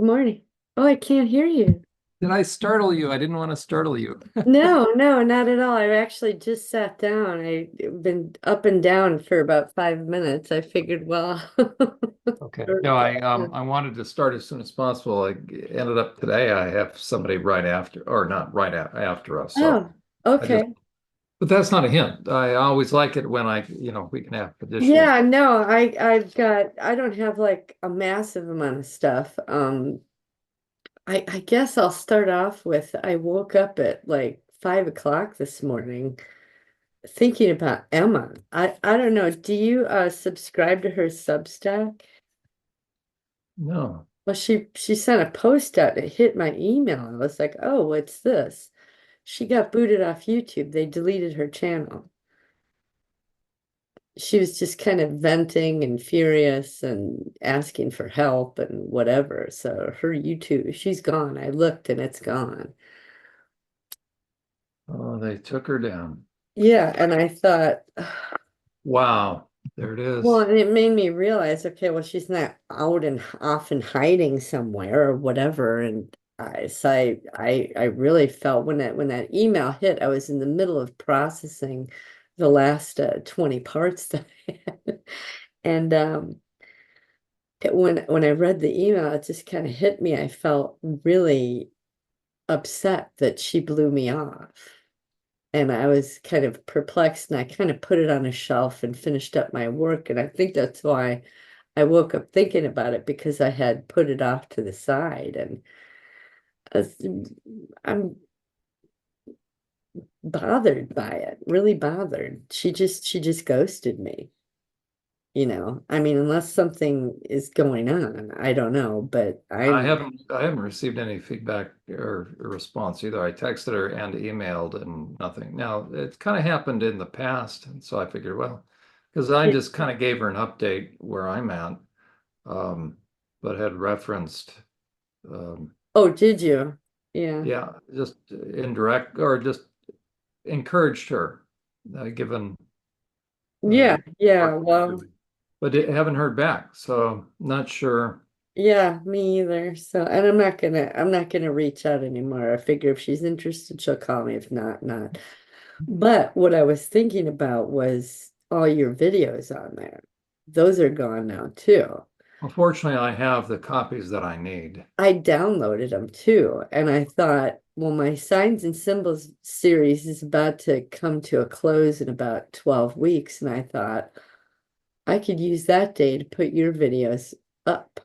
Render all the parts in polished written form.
Good morning. Oh, I can't hear you. Did I startle you? I didn't want to startle you. No, no, not at all. I actually just sat down. I've been up and down for about 5 minutes. I figured, well, Okay. sort No, of, I wanted to start as soon as possible. I ended up today. I have somebody right after, or not right after us. So oh, I just, okay. but that's not a hint. I always like it when we can have additional. Yeah, no, I don't have like a massive amount of stuff. I guess I'll start off with I woke up at like 5 o'clock this morning thinking about Emma. I don't know. Do you subscribe to her Substack? No. Well, she sent a post out and it hit my email. I was like, oh, what's this? She got booted off YouTube. They deleted her channel. She was just kind of venting and furious and asking for help and whatever. So her YouTube, she's gone. I looked and it's gone. Oh, they took her down. Yeah, and I thought, Wow. There it well, is. and it made me realize, okay, well, she's not out and off and hiding somewhere or whatever. And I really felt when that email hit, I was in the middle of processing the last 20 parts that I had. And when I read the email, it just kind of hit me. I felt really upset that she blew me off. And I was kind of perplexed and I kind of put it on a shelf and finished up my work. And I think that's why I woke up thinking about it because I had put it off to the side. And I was- I'm bothered by it, really bothered. She just ghosted me, you know. I mean, unless something is going on, I don't know, but I haven't received any feedback or response either. I texted her and emailed and nothing. Now, it kind of happened in the past, and so I figured, well, because I yeah. just kind of gave her an update where I'm at, um, but had referenced, um, Oh, did you? Yeah. yeah, just indirect or just encouraged her, given Yeah, yeah. work we were Well, doing, but haven't heard back, so not sure. yeah, me either. So, and I'm not gonna reach out anymore. I figure if she's interested, she'll call me. If not, not. But what I was thinking about was all your videos on there. Those are gone now too. Unfortunately, I have the copies that I need. I downloaded them too, and I thought, well, my Signs and Symbols series is about to come to a close in about 12 weeks, and I thought I could use that day to put your videos up,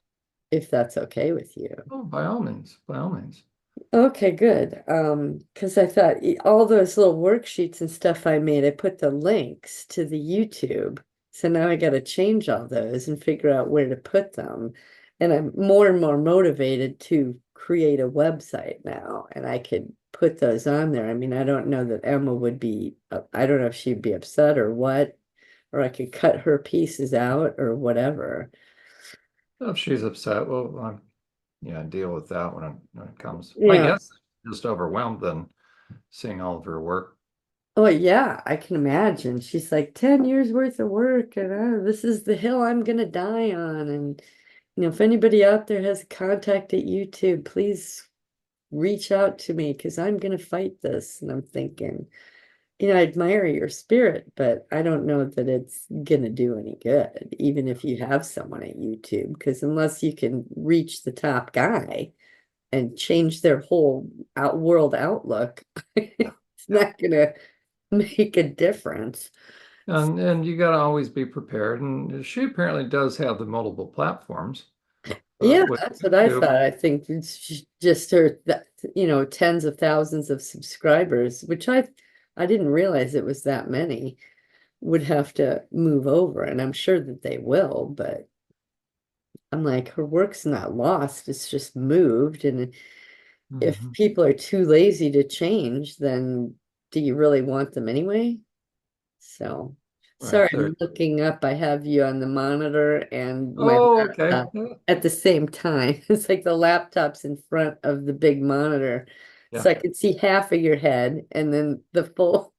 if that's okay with you. Oh, by all means, by all means. Okay, good. Because I thought all those little worksheets and stuff I made, I put the links to the YouTube. So now I got to change all those and figure out where to put them. And I'm more and more motivated to create a website now, and I could put those on there. I mean, I don't know that Emma would be, I don't know if she'd be upset or what, or I could cut her pieces out or whatever. If she's upset, well, yeah, deal with that when it comes. I Yeah. guess just overwhelmed then seeing all of her work. Oh yeah, I can imagine. She's like 10 years worth of work and this is the hill I'm gonna die on. And if anybody out there has a contact at YouTube, please reach out to me because I'm gonna fight this. And I'm thinking, I admire your spirit, but I don't know that it's gonna do any good, even if you have someone at YouTube, because unless you can reach the top guy and change their whole world outlook, it's Yeah. not gonna make a difference. And you got to always be prepared. And she apparently does have the multiple platforms Yeah, with that's what I YouTube. thought. I think it's just her that tens of thousands of subscribers, which I didn't realize it was that many, would have to move over, and I'm sure that they will, but I'm like, her work's not lost, it's just moved. And if Mhm. people are too lazy to change, then do you really want them anyway? So, Right sorry, there. I'm looking up. I have you on the monitor and my Oh, okay. laptop at the same time. It's like the laptop's in front of the big monitor. Yeah. So I can see half of your head and then the full.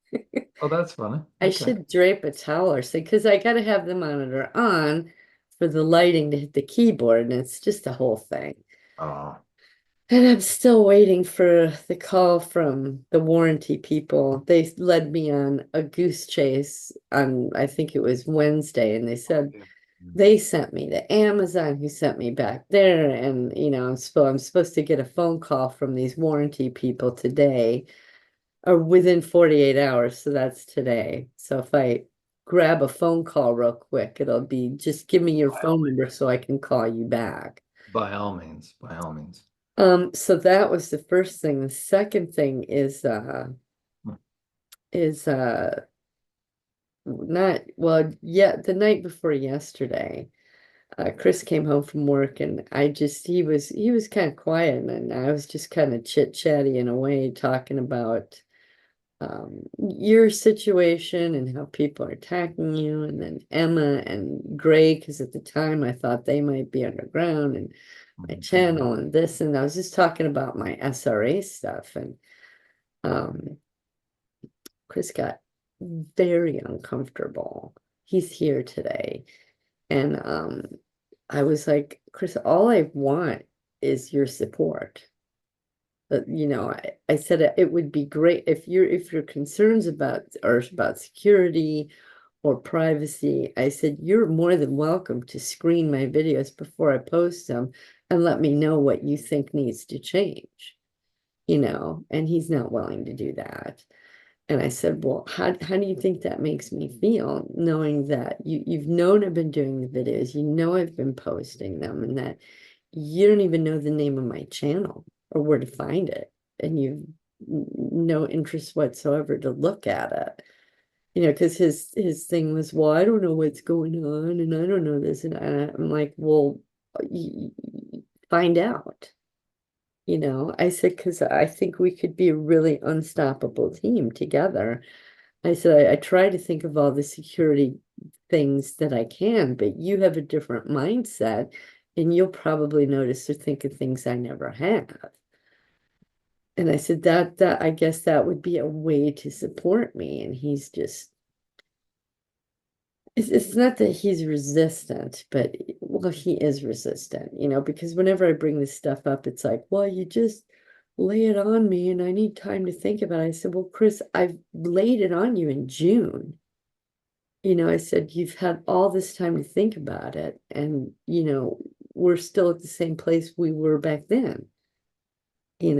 Oh, that's funny. I Okay. should drape a towel or something because I got to have the monitor on for the lighting to hit the keyboard, and it's just a whole thing. Oh, And I'm still waiting for the call from the warranty people. They led me on a goose chase on, I think it was Wednesday, and they said yeah. they sent me to Amazon, who sent me back there, and I'm supposed to get a phone call from these warranty people today, or within 48 hours, so that's today. So if I grab a phone call real quick, it'll be just give me your By all phone number means. so I can call you back. By all means. By all means. So that was the first thing. The second thing is not well, yeah, the night before yesterday, Chris came home from work and he was kind of quiet and I was just kind of chit-chatty in a way, talking about your situation and how people are attacking you, and then Emma and Gray, because at the time I thought they might be underground, and my Mhm. channel and this, and I was just talking about my SRA stuff, and um Chris got very uncomfortable. He's here today, and I was like, Chris, all I want is your support. I said it would be great if your concerns about are about security or privacy. I said you're more than welcome to screen my videos before I post them and let me know what you think needs to change. And he's not willing to do that. And I said, well, how do you think that makes me feel, knowing that you've known I've been doing the videos, I've been posting them, and that you don't even know the name of my channel or where to find it, and you've no interest whatsoever to look at it. Because his thing was, well, I don't know what's going on, and I don't know this, and I'm like, well, find out. I said, because I think we could be a really unstoppable team together. I said, I try to think of all the security things that I can, but you have a different mindset, and you'll probably notice or think of things I never have. And I said, that I guess that would be a way to support me. And he's just, it's not that he's resistant, but well, he is resistant, because whenever I bring this stuff up, it's like, well, you just lay it on me and I need time to think about it. I said, well, Chris, I've laid it on you in June. I said, you've had all this time to think about it, and we're still at the same place we were back then, and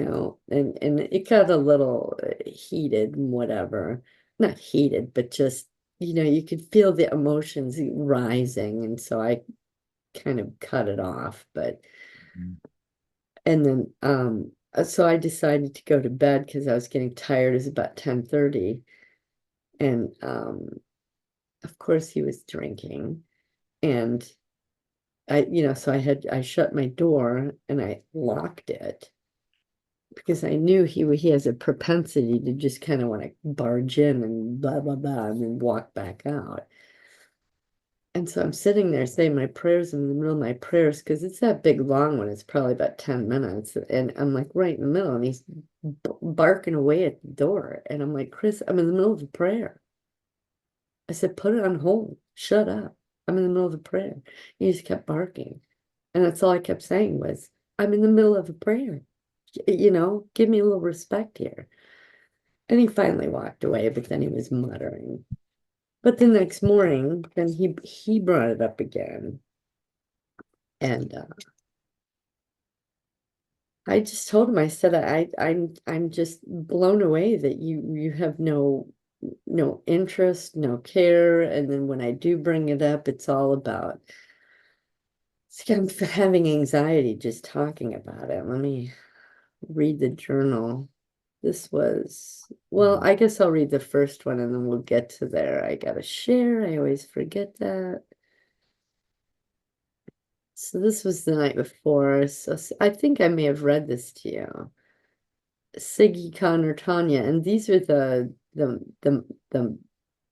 it got a little heated and whatever. Not heated, but just, you could feel the emotions rising, and so I kind of cut it off, but and then so I decided to go to bed because I was getting tired. It was about 10:30, and of course he was drinking, and so I shut my door and I locked it because I knew he has a propensity to just kind of want to barge in and blah blah blah and then walk back out. And so I'm sitting there saying my prayers in the middle of my prayers, because it's that big long one. It's probably about 10 minutes. And I'm like right in the middle, and he's barking away at the door. And I'm like, Chris, I'm in the middle of a prayer. I said, put it on hold. Shut up. I'm in the middle of a prayer. He just kept barking. And that's all I kept saying was, I'm in the middle of a prayer. Give me a little respect here. And he finally walked away, but then he was muttering. But the next morning, then he brought it up again. And I just told him, I said, I'm just blown away that you have no interest, no care. And then when I do bring it up, it's all about, see, I'm having anxiety just talking about it. Let me read the journal. This was, well, I guess I'll read the first one and then we'll get to there. I gotta share. I always forget that. So this was the night before. So I think I may have read this to you. Siggy, Connor, Tanya, and these are the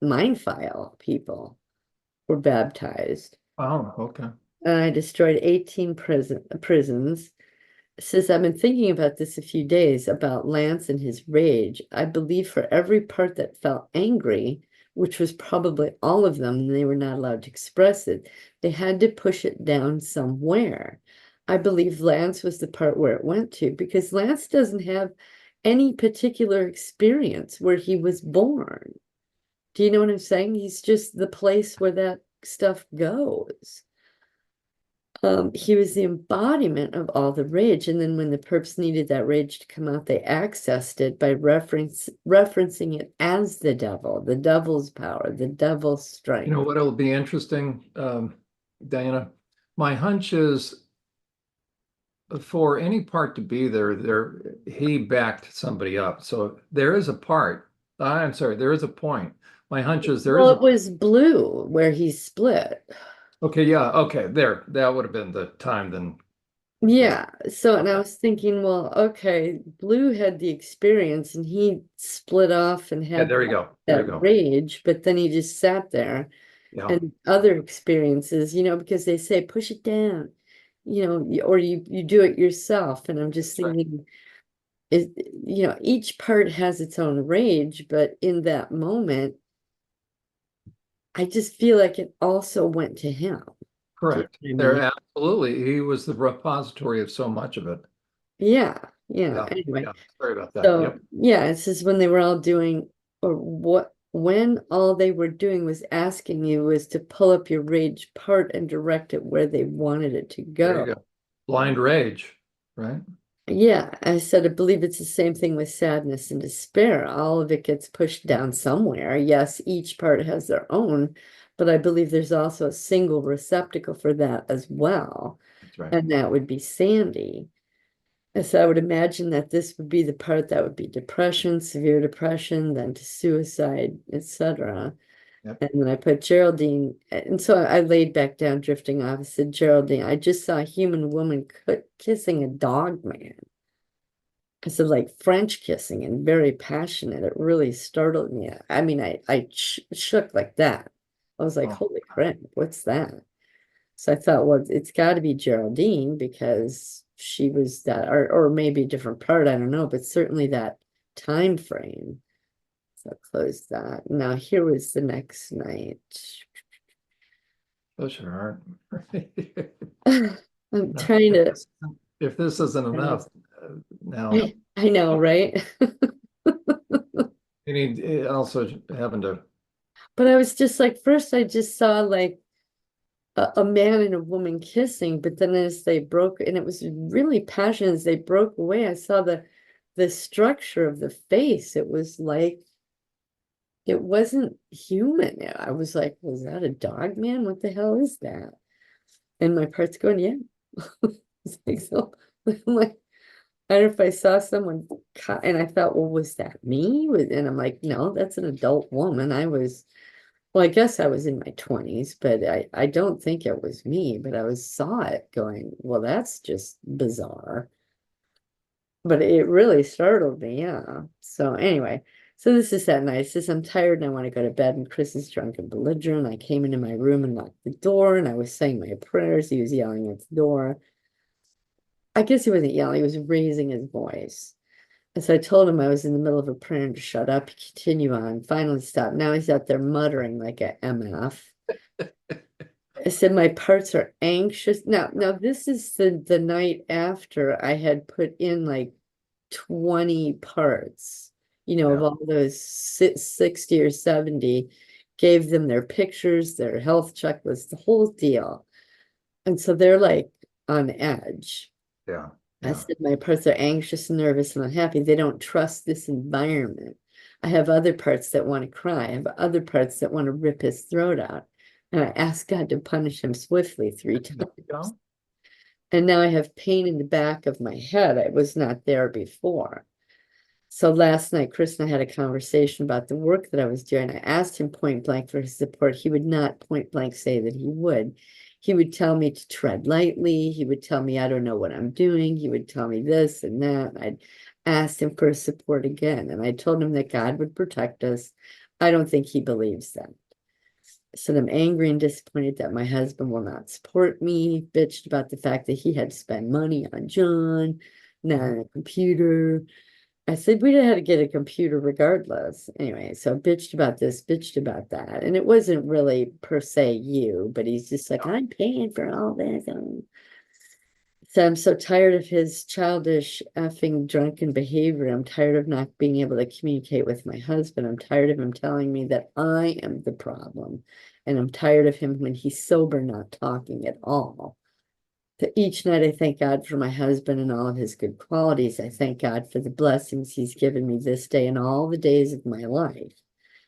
mind file people were baptized. Oh, okay. And I destroyed 18 prisons. Says, I've been thinking about this a few days, about Lance and his rage. I believe for every part that felt angry, which was probably all of them, and they were not allowed to express it, they had to push it down somewhere. I believe Lance was the part where it went to, because Lance doesn't have any particular experience where he was born. Do you know what I'm saying? He's just the place where that stuff goes. He was the embodiment of all the rage, and then when the perps needed that rage to come out, they accessed it by referencing it as the devil's power, the devil's You know strength. what will be interesting, Diana? My hunch is for any part to be there, he backed somebody up. So there is a part. I'm sorry, there is a point. My hunch is there Well, is it a was blue where he split. okay, yeah, okay, there. That would have been the time then. Yeah, Yeah. So, and I okay. was thinking, well, okay, Blue had the experience and he split off and Yeah, had there you go. There that you go. rage, but then he just sat there. Yeah, And other experiences, because they say push it down, or you do it yourself. And I'm just that's right. thinking, is, each part has its own rage, but in that moment, I just feel like it also went to him. Do you Correct. know what I There mean? absolutely. He was the repository of so much of it. Yeah, yeah. Yeah, Anyway, yeah. Sorry about that. so Yep, yeah, it's just when they were all doing, or what, when all they were doing was asking you was to pull up your rage part and direct it where they wanted it to there you go. go. Blind rage, right? Yeah, I said I believe it's the same thing with sadness and despair. All of it gets pushed down somewhere. Yes, each part has their own, but I believe there's also a single receptacle for that as well, That's right. and that would be Sandy. And so I would imagine that this would be the part that would be depression, severe depression, then to suicide, etc. Yep. And then I put Geraldine, and so I laid back down, drifting off. I said, Geraldine, I just saw a human woman kissing a dog man. I said, like French kissing and very passionate. It really startled me. I mean, I shook like that. I was like, Oh, holy crap, what's that? So I thought, well, it's got to be Geraldine because she was that, or maybe a different part. I don't know, but certainly that time frame. So I closed that. Now here was the next night. those are hard. I'm No, trying to. if this isn't enough, now I know, right? you need also having to. But I was just like, first I just saw like a man and a woman kissing, but then as they broke, and it was really passionate as they broke away, I saw the structure of the face. It was like it wasn't human. I was like, was that a dog man? What the hell is that? And my part's going, yeah. It's like so I'm like, I don't know if I saw someone and I thought, well, was that me? And I'm like, no, that's an adult woman. Well, I guess I was in my 20s, but I don't think it was me, but saw it going, well, that's just bizarre. But it really startled me, yeah. So anyway, so this is that night. It says I'm tired and I want to go to bed, and Chris is drunk and belligerent. I came into my room and locked the door, and I was saying my prayers. He was yelling at the door. I guess he wasn't yelling, he was raising his voice. And so I told him I was in the middle of a prayer and to shut up, continue on, finally stop. Now he's out there muttering like a MF. I said my parts are anxious. Now this is the night after I had put in like 20 parts, of Yeah, all those 60 or 70, gave them their pictures, their health checklist, the whole deal. And so they're like on edge. yeah, I yeah. said my parts are anxious and nervous and unhappy. They don't trust this environment. I have other parts that want to cry. I have other parts that want to rip his throat out. And I asked God to punish him swiftly 3 times. There you go. And now I have pain in the back of my head. I was not there before. So last night, Chris and I had a conversation about the work that I was doing. I asked him point blank for his support. He would not point blank say that he would. He would tell me to tread lightly. He would tell me, I don't know what I'm doing. He would tell me this and that. I'd asked him for his support again. And I told him that God would protect us. I don't think he believes that. Said I'm angry and disappointed that my husband will not support me. Bitched about the fact that he had to spend money on John, not on a computer. I said we'd have to get a computer regardless. Anyway, so bitched about this, bitched about that. And it wasn't really per se you, but he's just like, I'm paying for all this. So I'm so tired of his childish, effing drunken behavior. I'm tired of not being able to communicate with my husband. I'm tired of him telling me that I am the problem. And I'm tired of him when he's sober, not talking at all. So each night I thank God for my husband and all of his good qualities. I thank God for the blessings he's given me this day and all the days of my life.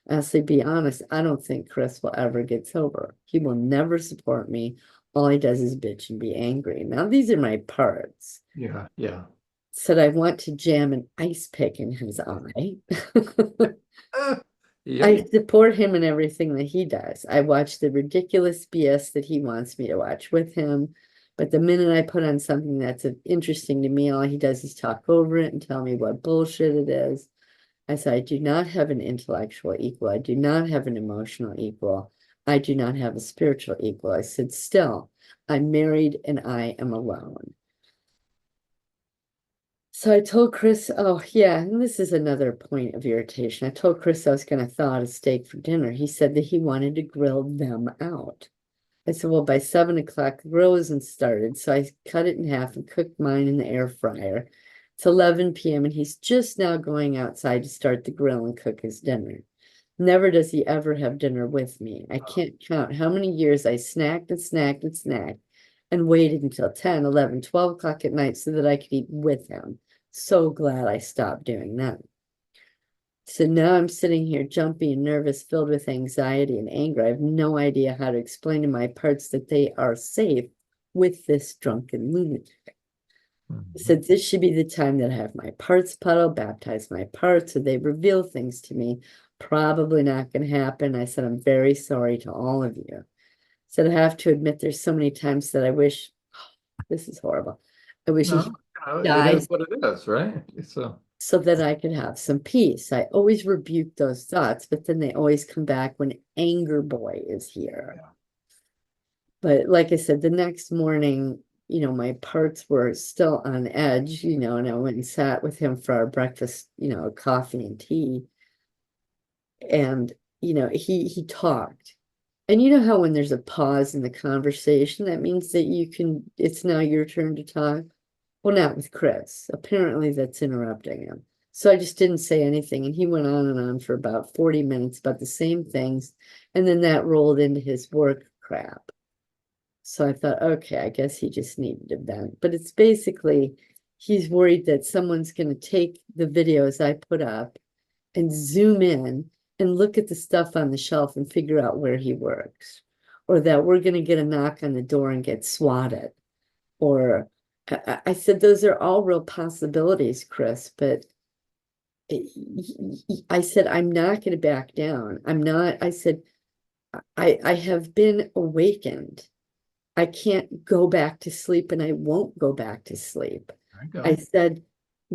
Honestly, be honest, I don't think Chris will ever get sober. He will never support me. All he does is bitch and be angry. Now, these are my parts. Yeah, yeah. Said I want to jam an ice pick in his eye. I Yep. support him in everything that he does. I watch the ridiculous BS that he wants me to watch with him. But the minute I put on something that's interesting to me, all he does is talk over it and tell me what bullshit it is. I said, I do not have an intellectual equal. I do not have an emotional equal. I do not have a spiritual equal. I said, still, I'm married and I am alone. So I told Chris, oh, yeah, and this is another point of irritation. I told Chris I was going to thaw out a steak for dinner. He said that he wanted to grill them out. I said, well, by 7 o'clock, the grill isn't started. So I cut it in half and cooked mine in the air fryer. It's 11 p.m. and he's just now going outside to start the grill and cook his dinner. Never does he ever have dinner with me. I can't count how many years I snacked and snacked and snacked and waited until 10, 11, 12 o'clock at night so that I could eat with him. So glad I stopped doing that. So now I'm sitting here jumpy and nervous, filled with anxiety and anger. I have no idea how to explain to my parts that they are safe with this drunken lunatic. I said, this should be the time that I have my parts puddle, baptize my parts, so they reveal things to me. Probably not going to happen. I said, I'm very sorry to all of you. I said, I have to admit there's so many times that I wish, this is horrible. I wish No, he it died is what it is, right? So, so that I could have some peace. I always rebuke those thoughts, but then they always come back when anger boy is here. yeah. But like I said, the next morning, my parts were still on edge, and I went and sat with him for our breakfast, coffee and tea. And, he talked. And you know how when there's a pause in the conversation, that means that it's now your turn to talk. Well, not with Chris. Apparently that's interrupting him. So I just didn't say anything. And he went on and on for about 40 minutes about the same things. And then that rolled into his work crap. So I thought, okay, I guess he just needed a vent. But it's basically, he's worried that someone's going to take the videos I put up and zoom in and look at the stuff on the shelf and figure out where he works. Or that we're going to get a knock on the door and get swatted. Or I said, those are all real possibilities, Chris, but I said, I'm not going to back down. I'm not, I said, I have been awakened. I can't go back to sleep and I won't go back to sleep. There you I go. said,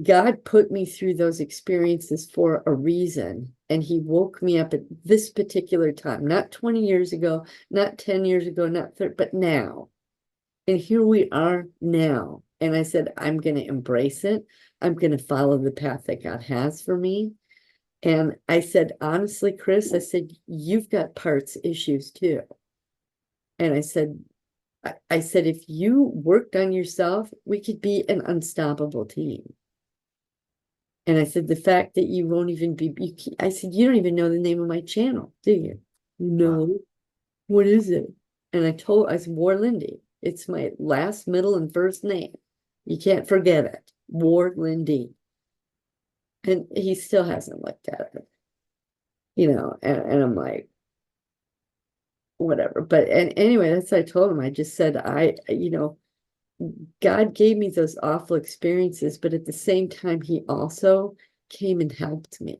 God put me through those experiences for a reason. And he woke me up at this particular time, not 20 years ago, not 10 years ago, not 30, but now. And here we are now. And I said, I'm going to embrace it. I'm going to follow the path that God has for me. And I said, honestly, Chris, I said, you've got parts issues too. And I said, if you worked on yourself, we could be an unstoppable team. And I said, the fact that you won't even I said, you don't even know the name of my channel, do you? Wow. No. What is it? And I said, WarLynDi. It's my last, middle, and first name. You can't forget it. WarLynDi. And he still hasn't looked at it, and I'm like, whatever. But and anyway, that's what I told him. I just said, God gave me those awful experiences, but at the same time, he also came and helped me.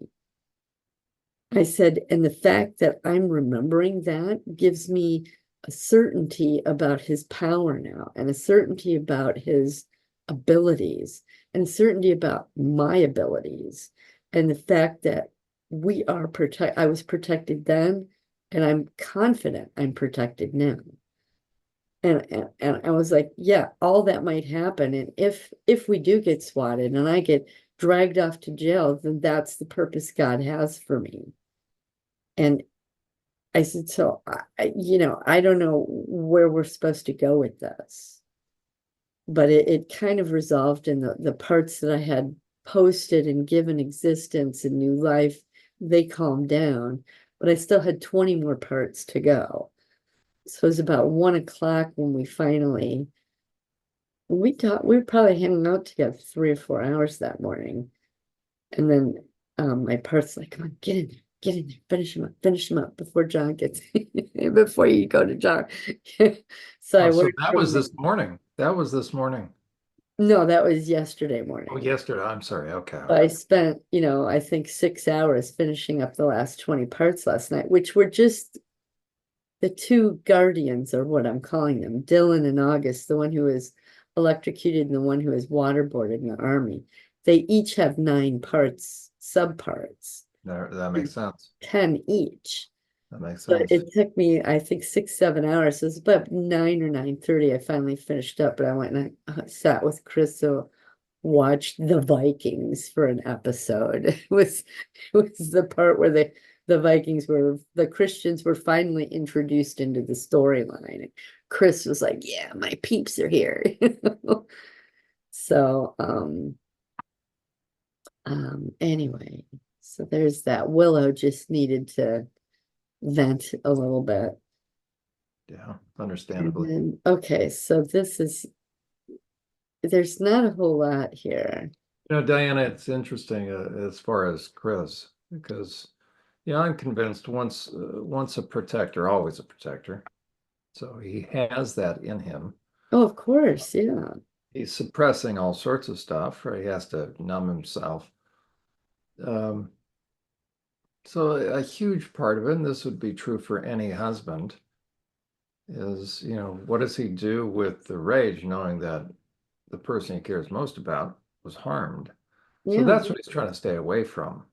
I said, and the fact that I'm remembering that gives me a certainty about his power now, and a certainty about his abilities, and a certainty about my abilities, and the fact that I was protected then, and I'm confident I'm protected now. And I was like, yeah, all that might happen. And if we do get swatted and I get dragged off to jail, then that's the purpose God has for me. And I said, so I don't know where we're supposed to go with this. but it kind of resolved in the parts that I had posted and given existence and new life, they calmed down, but I still had 20 more parts to go. So it was about 1 o'clock when we finally we were probably hanging out together 3 or 4 hours that morning. And then my part's like, come on, get in there, finish him up before John gets before you go to John. So I Oh, so worked that from was there. this morning. That was this morning. No, that was yesterday Oh, morning. yesterday. I'm sorry. Okay, So I okay. spent, I think 6 hours finishing up the last 20 parts last night, which were just the two guardians, or what I'm calling them, Dylan and August, the one who was electrocuted and the one who was waterboarded in the army. They each have 9 parts, subparts, That makes sense. 10 each. That makes But sense. it took me, I think, 6, 7 hours. So it was about 9 or 9:30. I finally finished up, but I went and I sat with Chris, so watched the Vikings for an episode. It was the part where the Christians were finally introduced into the storyline. Chris was like, "Yeah, my peeps are here." So, anyway, so there's that. Willow just needed to vent a little bit. Yeah, And understandably. then, okay, so there's not a whole lot here. Diana, it's interesting as far as Chris, because I'm convinced once a protector, always a protector. So he has that in him. Oh, of course, yeah. He's suppressing all sorts of stuff, right? He has to numb himself. Um, so a huge part of it, and this would be true for any husband, is, what does he do with the rage, knowing that the person he cares most about was harmed? So Yeah. that's what he's trying to stay away from.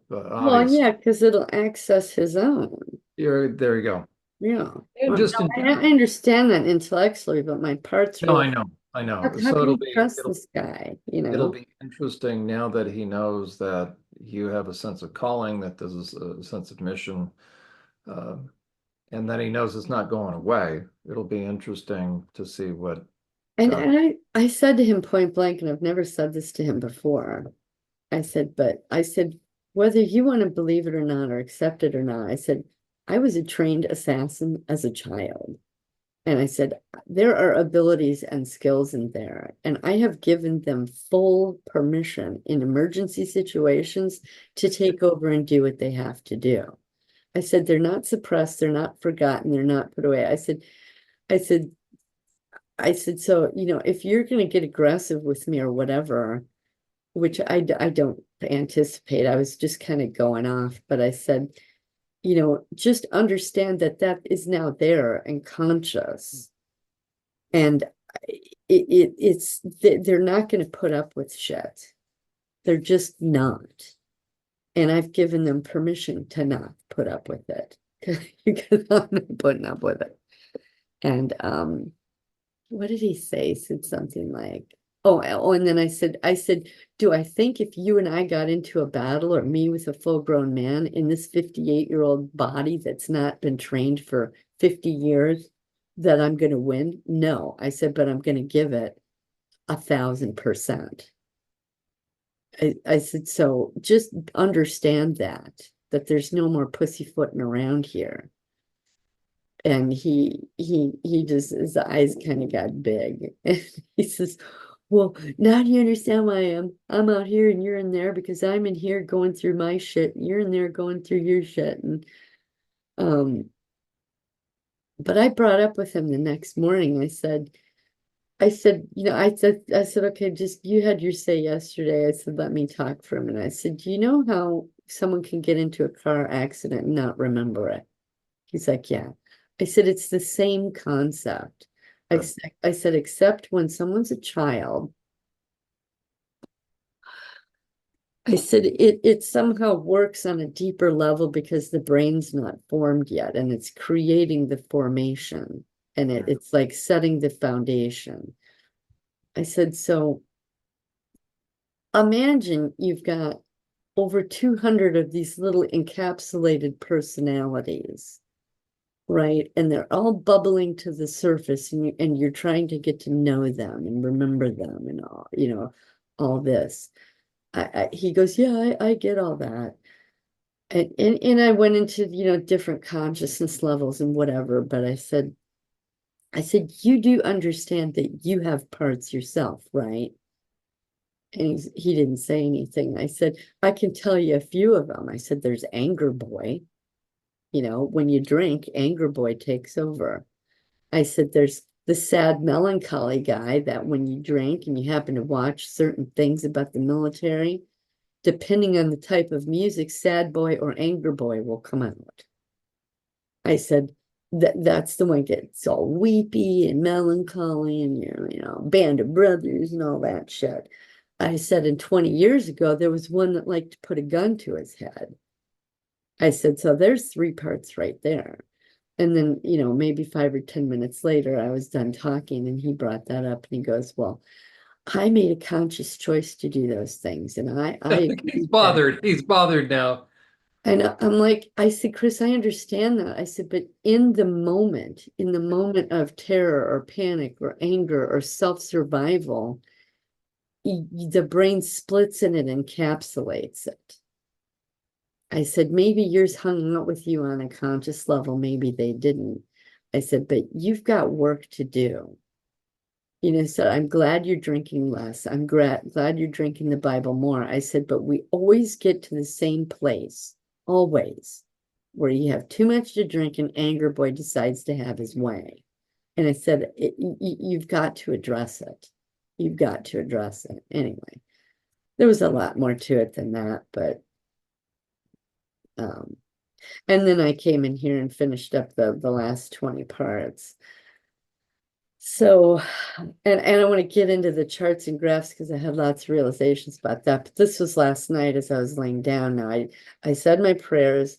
Well, Obvious. yeah, because it'll access his own. There you go. Yeah. And Well, just no, in I general. understand that intellectually, but my parts are No, like, I know. how So can it'll you be trust this guy, it'll be interesting now that he knows that you have a sense of calling, that there's a sense of mission, uh, and that he knows it's not going away. It'll be interesting to see what God. And I said to him point blank, and I've never said this to him before. I said, whether you want to believe it or not, or accept it or not, I said, I was a trained assassin as a child. And I said, there are abilities and skills in there. And I have given them full permission in emergency situations to take over and do what they have to do. I said, they're not suppressed, they're not forgotten, they're not put away. I said, I said, so, if you're going to get aggressive with me or whatever, which I don't anticipate, I was just kind of going off, but I said, just understand that that is now there and conscious. And they're not going to put up with shit. They're just not. And I've given them permission to not put up with it because I'm not putting up with it. And what did he say? He said something like, oh, and then I said, do I think if you and I got into a battle, or me with a full-grown man in this 58-year-old body that's not been trained for 50 years, that I'm going to win? No, I said, but I'm going to give it 1,000%. I said, so just understand that there's no more pussyfooting around here. And he just, his eyes kind of got big. And he says, well, now do you understand why I'm out here and you're in there? Because I'm in here going through my shit, and you're in there going through your shit. And um, but I brought up with him the next morning. I said, I said, okay, just you had your say yesterday. I said, let me talk for a minute. I said, do you know how someone can get into a car accident and not remember it? He's like, yeah. I said, it's the same concept. Good. I said, except when someone's a child, I said it somehow works on a deeper level because the brain's not formed yet, and it's creating the formation, and it's like setting the foundation. I said, so imagine you've got over 200 of these little encapsulated personalities. right? And they're all bubbling to the surface, and you're trying to get to know them and remember them and all, all this. He goes, yeah, I get all that. And I went into, different consciousness levels and whatever, but I said, you do understand that you have parts yourself, right? And he didn't say anything. I said, I can tell you a few of them. I said, there's Anger Boy. When you drink, Anger Boy takes over. I said, there's the sad melancholy guy that when you drink and you happen to watch certain things about the military, depending on the type of music, sad boy or anger boy will come out. I said, that's the one gets all weepy and melancholy and band of brothers and all that shit. I said, and 20 years ago, there was one that liked to put a gun to his head. I said, so there's three parts right there. And then, maybe 5 or 10 minutes later, I was done talking and he brought that up and he goes, well, I made a conscious choice to do those things. And I He's agree with that. bothered. He's bothered now. And I'm like, I said, Chris, I understand that. I said, but in the moment of terror or panic or anger or self-survival, the brain splits and it encapsulates it. I said, maybe yours hung out with you on a conscious level, maybe they didn't. I said, but you've got work to do. So I'm glad you're drinking less. I'm glad you're drinking the Bible more. I said, but we always get to the same place, always, where you have too much to drink and Anger Boy decides to have his way. And I said, you've got to address it. You've got to address it. Anyway, there was a lot more to it than that, but um, and then I came in here and finished up the last 20 parts. So, and I want to get into the charts and graphs because I had lots of realizations about that. But this was last night as I was laying down. Now I said my prayers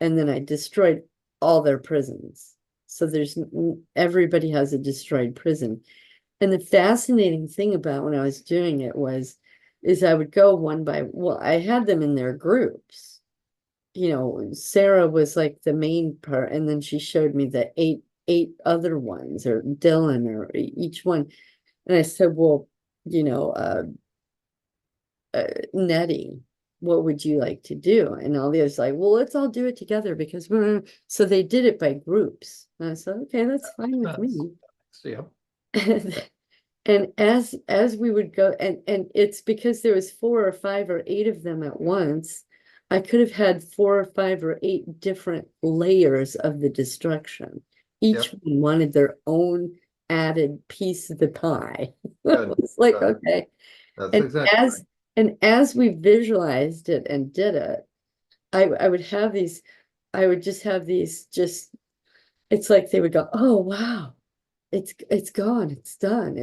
and then I destroyed all their prisons. So everybody has a destroyed prison. And the fascinating thing about when I was doing it is I would go one by, well, I had them in their groups. Sarah was like the main part, and then she showed me the eight other ones, or Dylan, or each one. And I said, well, you know, uh, Nettie, what would you like to do? And all the others like, well, let's all do it together because so they did it by groups. And I said, okay, that's fine with That's, me. yeah. And as we would go, and it's because there was 4 or 5 or 8 of them at once, I could have had 4 or 5 or 8 different layers of the destruction. Each Yep. one wanted their own added piece of the pie. Good. It's like, Good. okay. That's And exactly right. as we visualized it and did it, I would have these, I would just have these just, it's like they would go, oh wow, it's gone, it's done.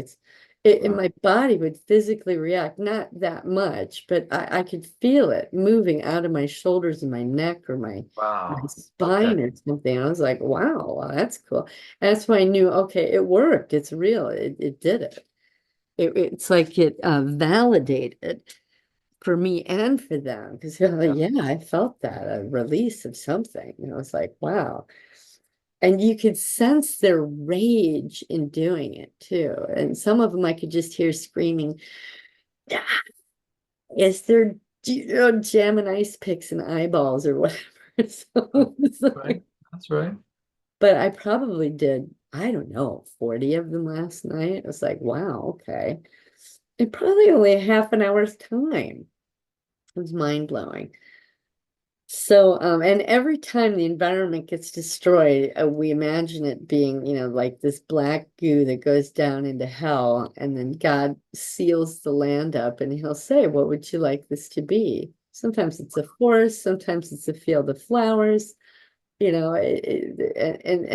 And Wow. my body would physically react, not that much, but I could feel it moving out of my shoulders and my neck or my Wow. Okay. spine or something. I was like, wow, that's cool. That's why I knew, okay, it worked. It's real. It did it. It's like it validated for me and for them because Yeah. yeah, I felt that a release of something. I was like, wow. And you could sense their rage in doing it too. And some of them I could just hear screaming, "Ah," as they're jamming ice picks and eyeballs or whatever. That's So it's right. like, That's right. but I probably did, I don't know, 40 of them last night. I was like, wow, okay. And probably only a half an hour's time. It was mind blowing. So, and every time the environment gets destroyed, we imagine it being, like this black goo that goes down into hell, and then God seals the land up, and he'll say, what would you like this to be? Sometimes it's a forest, sometimes it's a field of flowers, and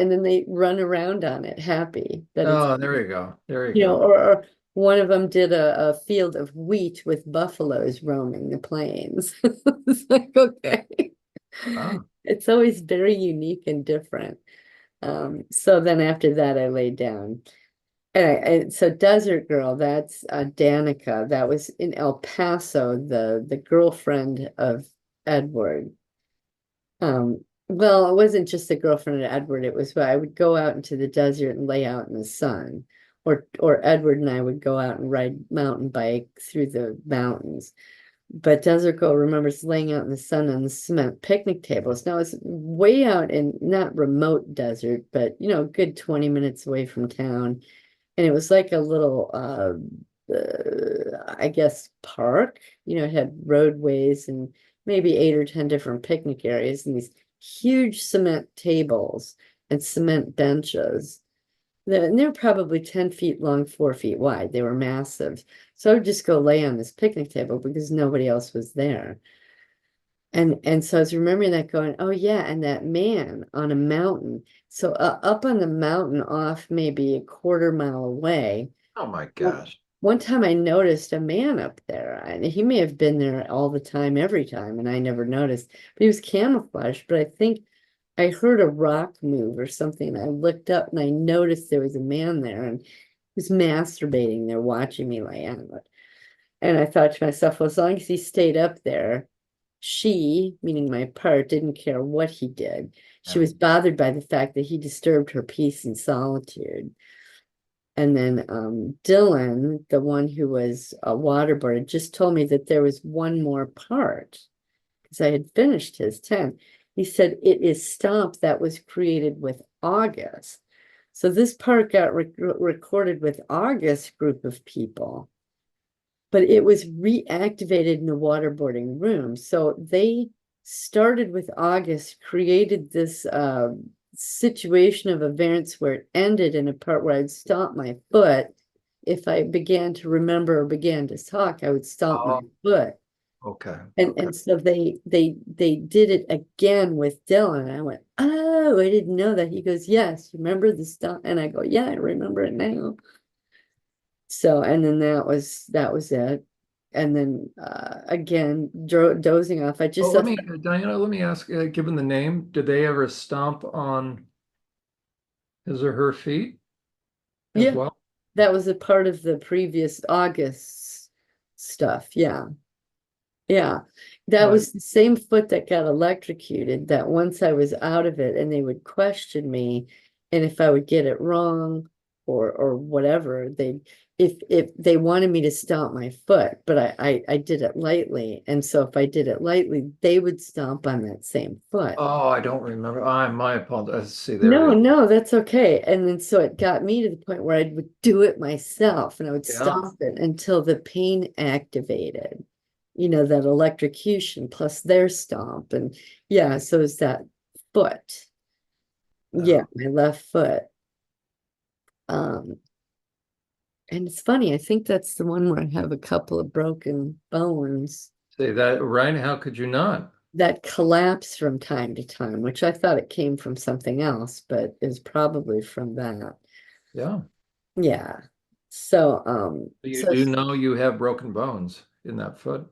then they run around on it happy that it's, Oh, there you go. There you go. or one of them did a field of wheat with buffaloes roaming the plains. It's like, okay. Oh, It's always very unique and different. So then after that, I laid down. And so Desert Girl, that's Danica. That was in El Paso, the girlfriend of Edward. Um, well, it wasn't just a girlfriend of Edward. It was I would go out into the desert and lay out in the sun, or Edward and I would go out and ride mountain bike through the mountains. But Desert Girl remembers laying out in the sun on the cement picnic tables. Now it's way out in not remote desert, but a good 20 minutes away from town. And it was like a little I guess park. It had roadways and maybe 8 or 10 different picnic areas and these huge cement tables and cement benches. And they're probably 10 feet long, 4 feet wide. They were massive. So I would just go lay on this picnic table because nobody else was there. And so I was remembering that going, oh yeah, and that man on a mountain. So up on the mountain off maybe a quarter mile away. Oh my Well, gosh. one time I noticed a man up there, and he may have been there all the time, every time, and I never noticed. But he was camouflaged. But I think I heard a rock move or something. I looked up and I noticed there was a man there, and he was masturbating there, watching me lay on it. And I thought to myself, well, as long as he stayed up there, she, meaning my part, didn't care what he did. She Yeah. was bothered by the fact that he disturbed her peace and solitude. And then Dylan, the one who was a waterboarder, just told me that there was one more part because I had finished his 10. He said it is Stomp that was created with August. So this part got recorded with August group of people, but it was reactivated in the waterboarding room. So they started with August, created this situation of events where it ended in a part where I'd stomp my foot. If I began to remember or began to talk, I would stomp my Oh, foot. okay. And Okay. and so they did it again with Dylan. And I went, oh, I didn't know that. He goes, yes, remember the stomp? And I go, yeah, I remember it now. So, and then that was it. And then again, dozing off. I just Well, saw, Diana, let me ask, given the name, did they ever stomp on his or her feet as yeah, well? that was a part of the previous August stuff. Yeah. Yeah. That Right. was the same foot that got electrocuted, that once I was out of it and they would question me, and if I would get it wrong or whatever, if they wanted me to stomp my foot, but I did it lightly. And so if I did it lightly, they would stomp on that same foot. Oh, I don't remember. My apologies. See, there it No, is. no, that's okay. And then so it got me to the point where I would do it myself and I would Yeah. stomp it until the pain activated, that electrocution plus their stomp. And yeah, so it's that foot. Yeah, Yeah. my left foot. Um, and it's funny, I think that's the one where I have a couple of broken bones See that, right? How could you not? that collapse from time to time, which I thought it came from something else, but is probably from that. Yeah. Yeah. So, You so do know you have broken bones in that foot.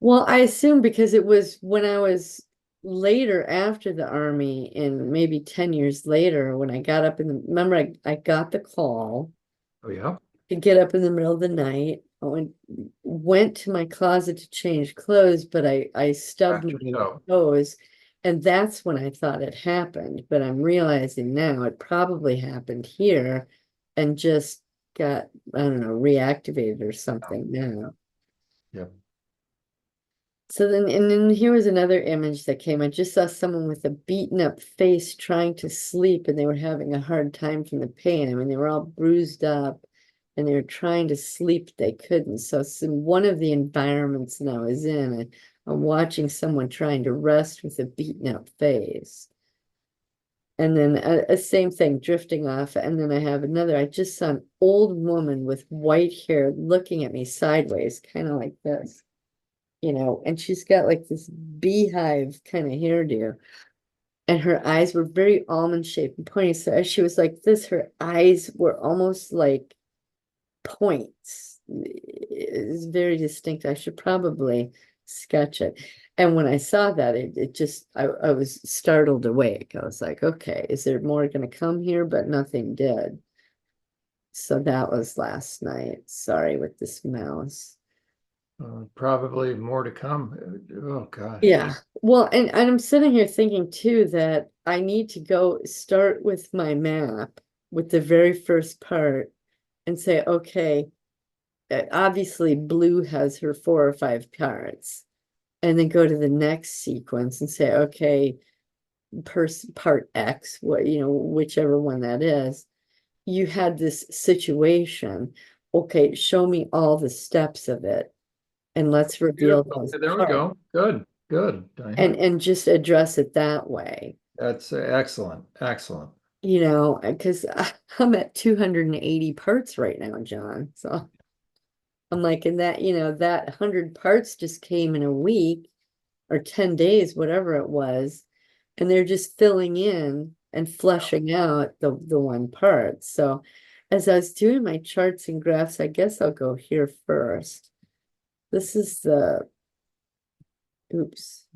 well, I assume because it was when I was later after the army, and maybe 10 years later, when I got up in the, remember I got the call Oh, yeah. to get up in the middle of the night. I went to my closet to change clothes, but I stubbed Cracked your my toe. toes, and that's when I thought it happened. But I'm realizing now it probably happened here and just got, I don't know, reactivated or Yeah. something now. Yeah. So then, and then here was another image that came. I just saw someone with a beaten up face trying to sleep, and they were having a hard time from the pain. I mean, they were all bruised up and they were trying to sleep. They couldn't. So it's in one of the environments that I was in, I'm watching someone trying to rest with a beaten up face. And then a same thing drifting off. And then I have another, I just saw an old woman with white hair looking at me sideways, kind of like this, and she's got like this beehive kind of hairdo, and her eyes were very almond shaped and pointy. So as she was like this, her eyes were almost like points. It's very distinct. I should probably sketch it. And when I saw that, it just, I was startled awake. I was like, okay, is there more going to come here? But nothing did. So that was last night. Sorry with this mouse. Probably more to come. Oh gosh. Yeah. Well, and I'm sitting here thinking too that I need to go start with my map with the very first part and say, okay, obviously blue has her 4 or 5 parts, and then go to the next sequence and say, okay, part X, what whichever one that is, you had this situation. Okay, show me all the steps of it, and let's reveal Beautiful. those There we parts, go. Good, good, Diane. and just address it that way. That's excellent, excellent. Because I'm at 280 parts right now, John. So I'm like, and that 100 parts just came in a week or 10 days, whatever it was. And they're just filling in and fleshing out the one part. So as I was doing my charts and graphs, I guess I'll go here first. This is oops.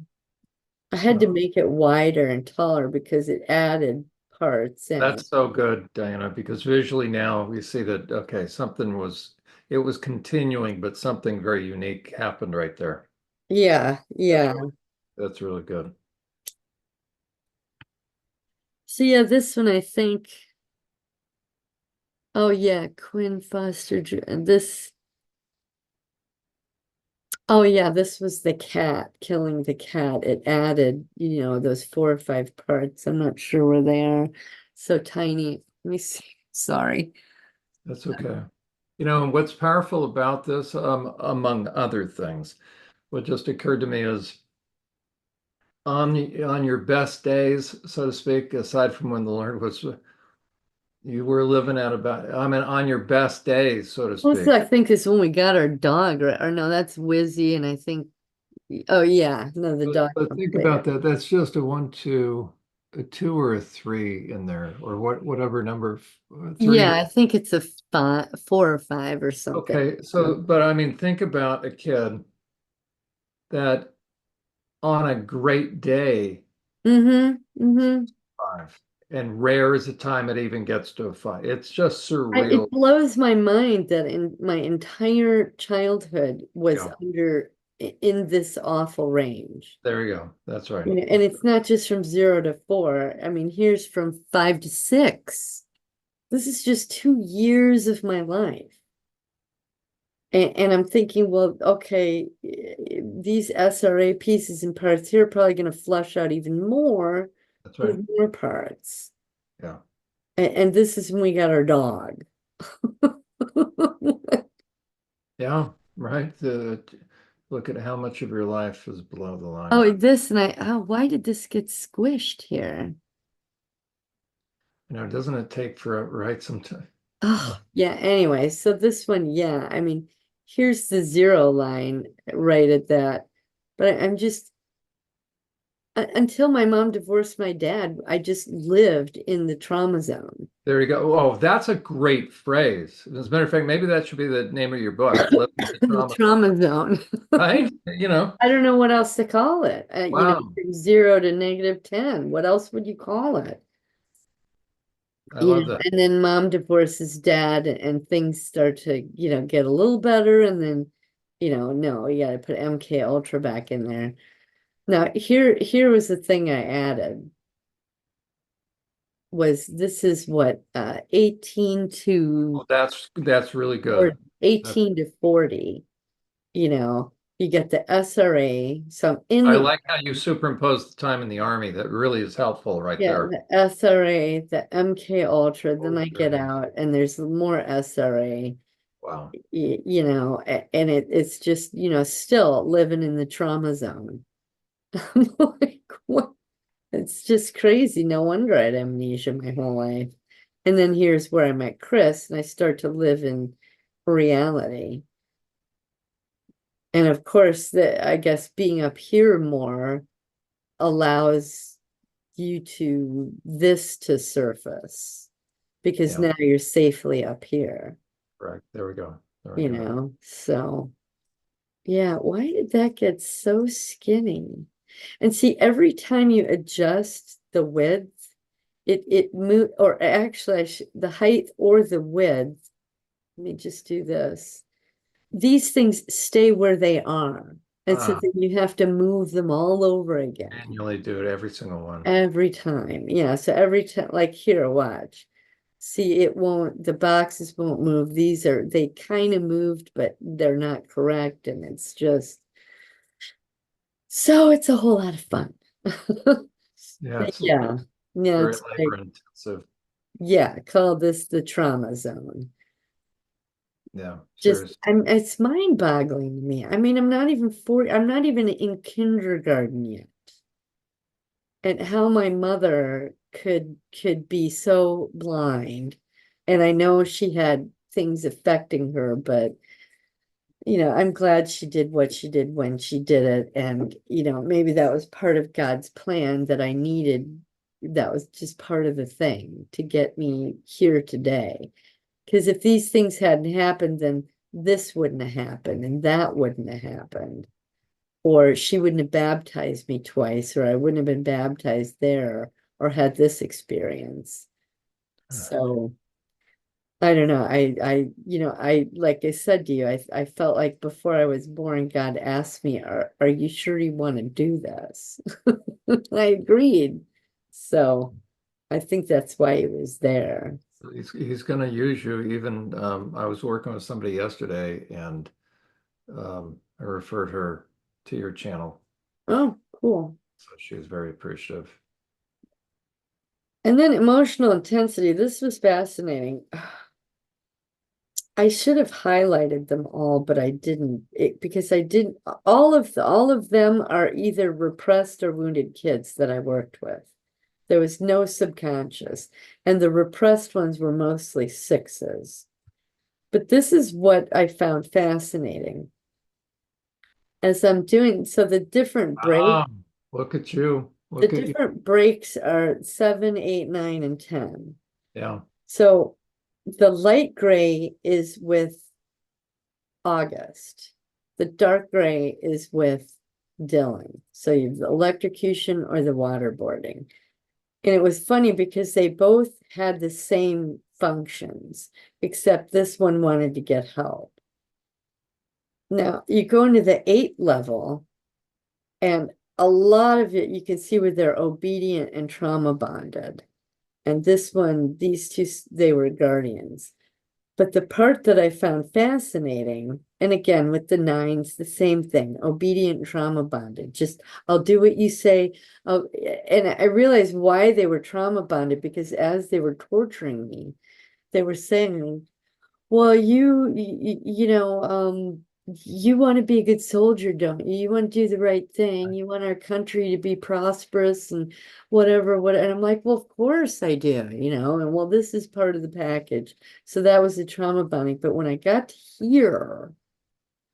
I had to Well, make it wider and taller because it added parts in. that's so good, Diana, because visually now we see that, okay, it was continuing, but something very unique happened right there. Yeah, That's yeah. really, that's really good. So yeah, this one I think, oh yeah, Quinn Foster, this, oh yeah, this was the cat, killing the cat. It added, those 4 or 5 parts. I'm not sure where they are. So tiny. Let me see. Sorry. That's okay. And what's powerful about this, among other things, what just occurred to me is on your best days, so to speak, aside from when the Lord was you were living at about, I mean, on your best days, so to Also, speak. I think is when we got our dog, right? Or no, that's Wizzy, and I think, oh yeah, no, the dog But comes think later. about that. That's just a one, two, a two or a three in there, or whatever number, three Yeah, or I think it's a 4 or 5 or something. okay. So, but I mean, think about a kid that on a great day, Mm-hmm. Mm-hmm. five, and rare is the time it even gets to a five. It's just It surreal. blows my mind that in my entire childhood was Yeah, in this awful range. there you go. That's right. And it's not just from 0 to 4. I mean, here's from 5 to 6. This is just 2 years of my life. And I'm thinking, well, okay, these SRA pieces and parts here are probably going to flush out even more That's right. with more parts. Yeah. And this is when we got our dog. Yeah. Right. Look at how much of your life is below the line. Oh, this and why did this get squished here? Doesn't it take forever, right? Sometimes. Oh, yeah. Anyway, so this one, yeah. I mean, here's the 0 line right at that. But I'm just until my mom divorced my dad, I just lived in the trauma zone. There you go. Oh, that's a great phrase. As a matter of fact, maybe that should be the name of your book, Living in the The Trauma Zone, trauma zone. right? I don't know what else to call it. Wow. From 0 to -10. What else would you call it? I love that. And then mom divorces dad and things start to, get a little better. And then, no, you got to put MK Ultra back in there. Now, here was the thing I added was this is what, 18 to Well, that's really or good. That's, 18 to 40, you get the SRA. So I'm in I the, like how you superimpose the time in the army. That really is helpful right yeah, there. the SRA, the MK Ultra, then Oh, I there get it is. out and there's more SRA. Wow. And it's just, still living in the trauma zone. I'm like, what? It's just crazy. No wonder I had amnesia my whole life. And then here's where I met Chris, and I start to live in reality. And of course, I guess being up here more allows you to this to surface because Yeah, now you're safely up here, correct. There we go. There we go. So yeah, why did that get so skinny? And see, every time you adjust the width, it move, or actually the height or the width. Let me just do this. these things stay where they are. And so Ah, then you have to move them all over again manually do it every single one. every time. Yeah. So every time, like here, watch. See, it won't, the boxes won't move. These are, they kind of moved, but they're not correct. And it's just, so it's a whole lot of fun. Yeah, it's Yeah. Yeah. very It's like, labor intensive. yeah, call this the trauma zone. Yeah, Just, seriously. it's mind-boggling to me. I mean, I'm not even 40, I'm not even in kindergarten yet. And how my mother could be so blind. And I know she had things affecting her, but I'm glad she did what she did when she did it. And, maybe that was part of God's plan that I needed. That was just part of the thing to get me here today. Because if these things hadn't happened, then this wouldn't have happened and that wouldn't have happened. Or she wouldn't have baptized me twice, or I wouldn't have been baptized there or had this experience. So I don't know. Like I said to you, I felt like before I was born, God asked me, are you sure you want to do this? I agreed. So I think that's why he was there. He's going to use you. Even I was working with somebody yesterday, and I referred her to your channel, Oh, cool. so she was very appreciative. And then emotional intensity. This was fascinating. I should have highlighted them all, but I didn't. Because I didn't. All of them are either repressed or wounded kids that I worked with. There was no subconscious, and the repressed ones were mostly sixes. But this is what I found fascinating as I'm doing. So Ah, look at you. the Look at you. different breaks are 7, 8, 9, and 10. Yeah, So the light gray is with August. The dark gray is with Dylan. So you have the electrocution or the waterboarding. And it was funny because they both had the same functions, except this one wanted to get help. Now you go into the 8 level, and a lot of it you can see where they're obedient and trauma bonded. And this one, these two, they were guardians. But the part that I found fascinating, and again with the 9s, the same thing, obedient trauma bonded. Just I'll do what you say. And I realized why they were trauma bonded, because as they were torturing me, they were saying, well, you want to be a good soldier, don't you? You want to do the right thing. You want our country to be prosperous and whatever. And I'm like, well, of course I do. And well, this is part of the package. So that was the trauma bonding. But when I got to here,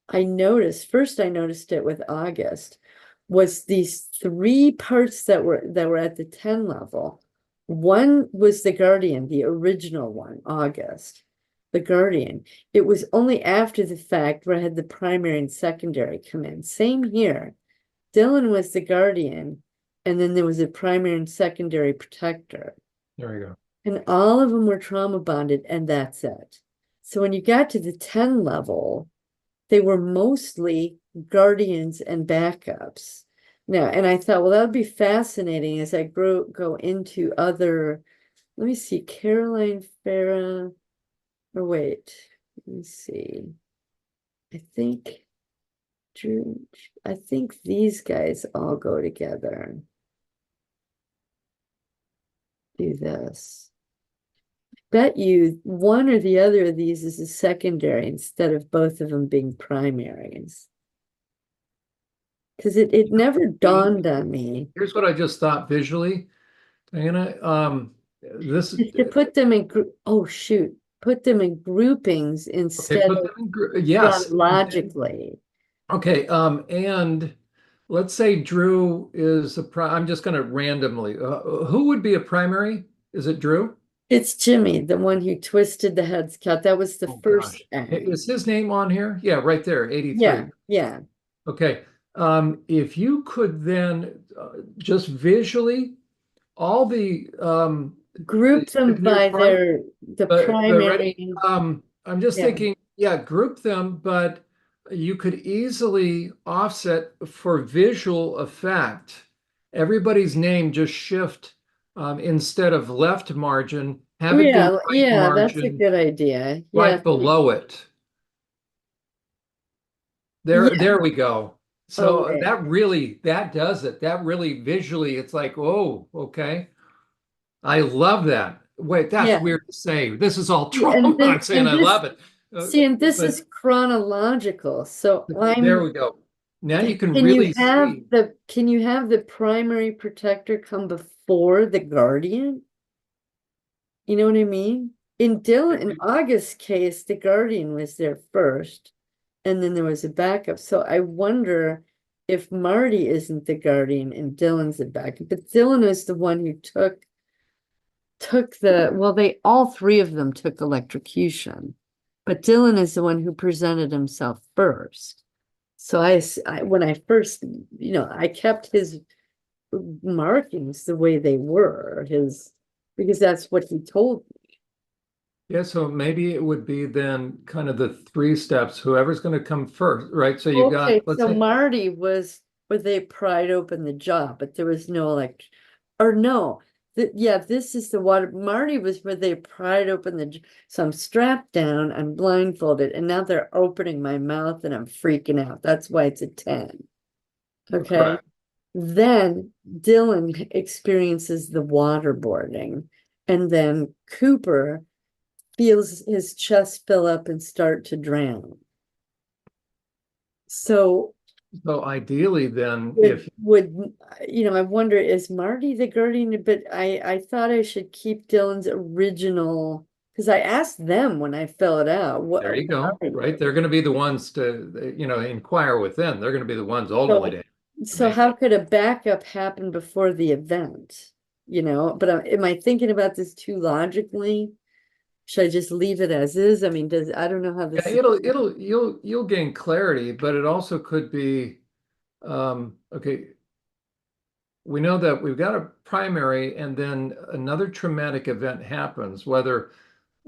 I noticed it with August, was these 3 parts that were at the 10 level. One was the Guardian, the original one, August, the Guardian. It was only after the fact where I had the primary and secondary come in. Same here. Dylan was the Guardian, and then there was a primary and secondary protector. there you go. And all of them were trauma bonded, and that's it. So when you got to the 10 level, they were mostly guardians and backups. Now, and I thought, well, that would be fascinating as I go into other, let me see, Caroline Farah, or wait, let me see. I think Drew, I think these guys all go together. Do this. Bet you one or the other of these is a secondary instead of both of them being primaries. Because it never dawned on me. Here's what I just thought visually, Diana. This Is to put them in oh shoot, put them in groupings okay. instead Put of them in yes. chronologically. Okay. And let's say Drew is a pri. I'm just going to randomly. Who would be a primary? Is it Drew? It's Jimmy, the one who twisted the head's cut. That was the Oh first gosh, end. is his name on here? Yeah, right there, 83. Yeah, yeah. Okay. If you could then just visually all the Group them secondary by part, the but ready? primary. I'm just Yeah. thinking, yeah, group them, but you could easily offset for visual effect. Everybody's name just shift instead of left margin, have it be Yeah, right yeah, that's a margin good idea. Yeah. right below it. Yeah. There we go. Oh, So wait. that really, that does it. That really visually, it's like, oh, okay. I love that. Wait, that's Yeah. weird to say. This is all Yeah, trauma. I'm saying and I this love it. see, and this But is chronological. So there we go. Now you can really see. can you have the primary protector come before the guardian? You know what I mean? In August's case, the guardian was there first, and then there was a backup. So I wonder if Marty isn't the guardian and Dylan's the backup. But Dylan is the one who took well, they all three of them took electrocution, but Dylan is the one who presented himself first. So when I first, I kept his markings the way they were, because that's what he told me. Yeah, so maybe it would be then kind of the three steps, whoever's going to come first, right? So you Okay, got, let's so say, Marty was where they pried open the jaw, but there was no or no, yeah, this is the water. Marty was where they pried open so I'm strapped down, I'm blindfolded, and now they're opening my mouth and I'm freaking out. That's why it's a 10. Okay. correct. Then Dylan experiences the waterboarding, and then Cooper feels his chest fill up and start to drown. So So ideally then, would if would I wonder, is Marty the guardian? But I thought I should keep Dylan's original, because I asked them when I fill it out, there you what go, are right? you? They're going to be the ones to, inquire within. They're going to be the ones ultimately So to so make how it. could a backup happen before the event? But am I thinking about this too logically? Should I just leave it as is? I mean, I don't know how Yeah, this. you'll gain clarity, but it also could be, okay, we know that we've got a primary and then another traumatic event happens, whether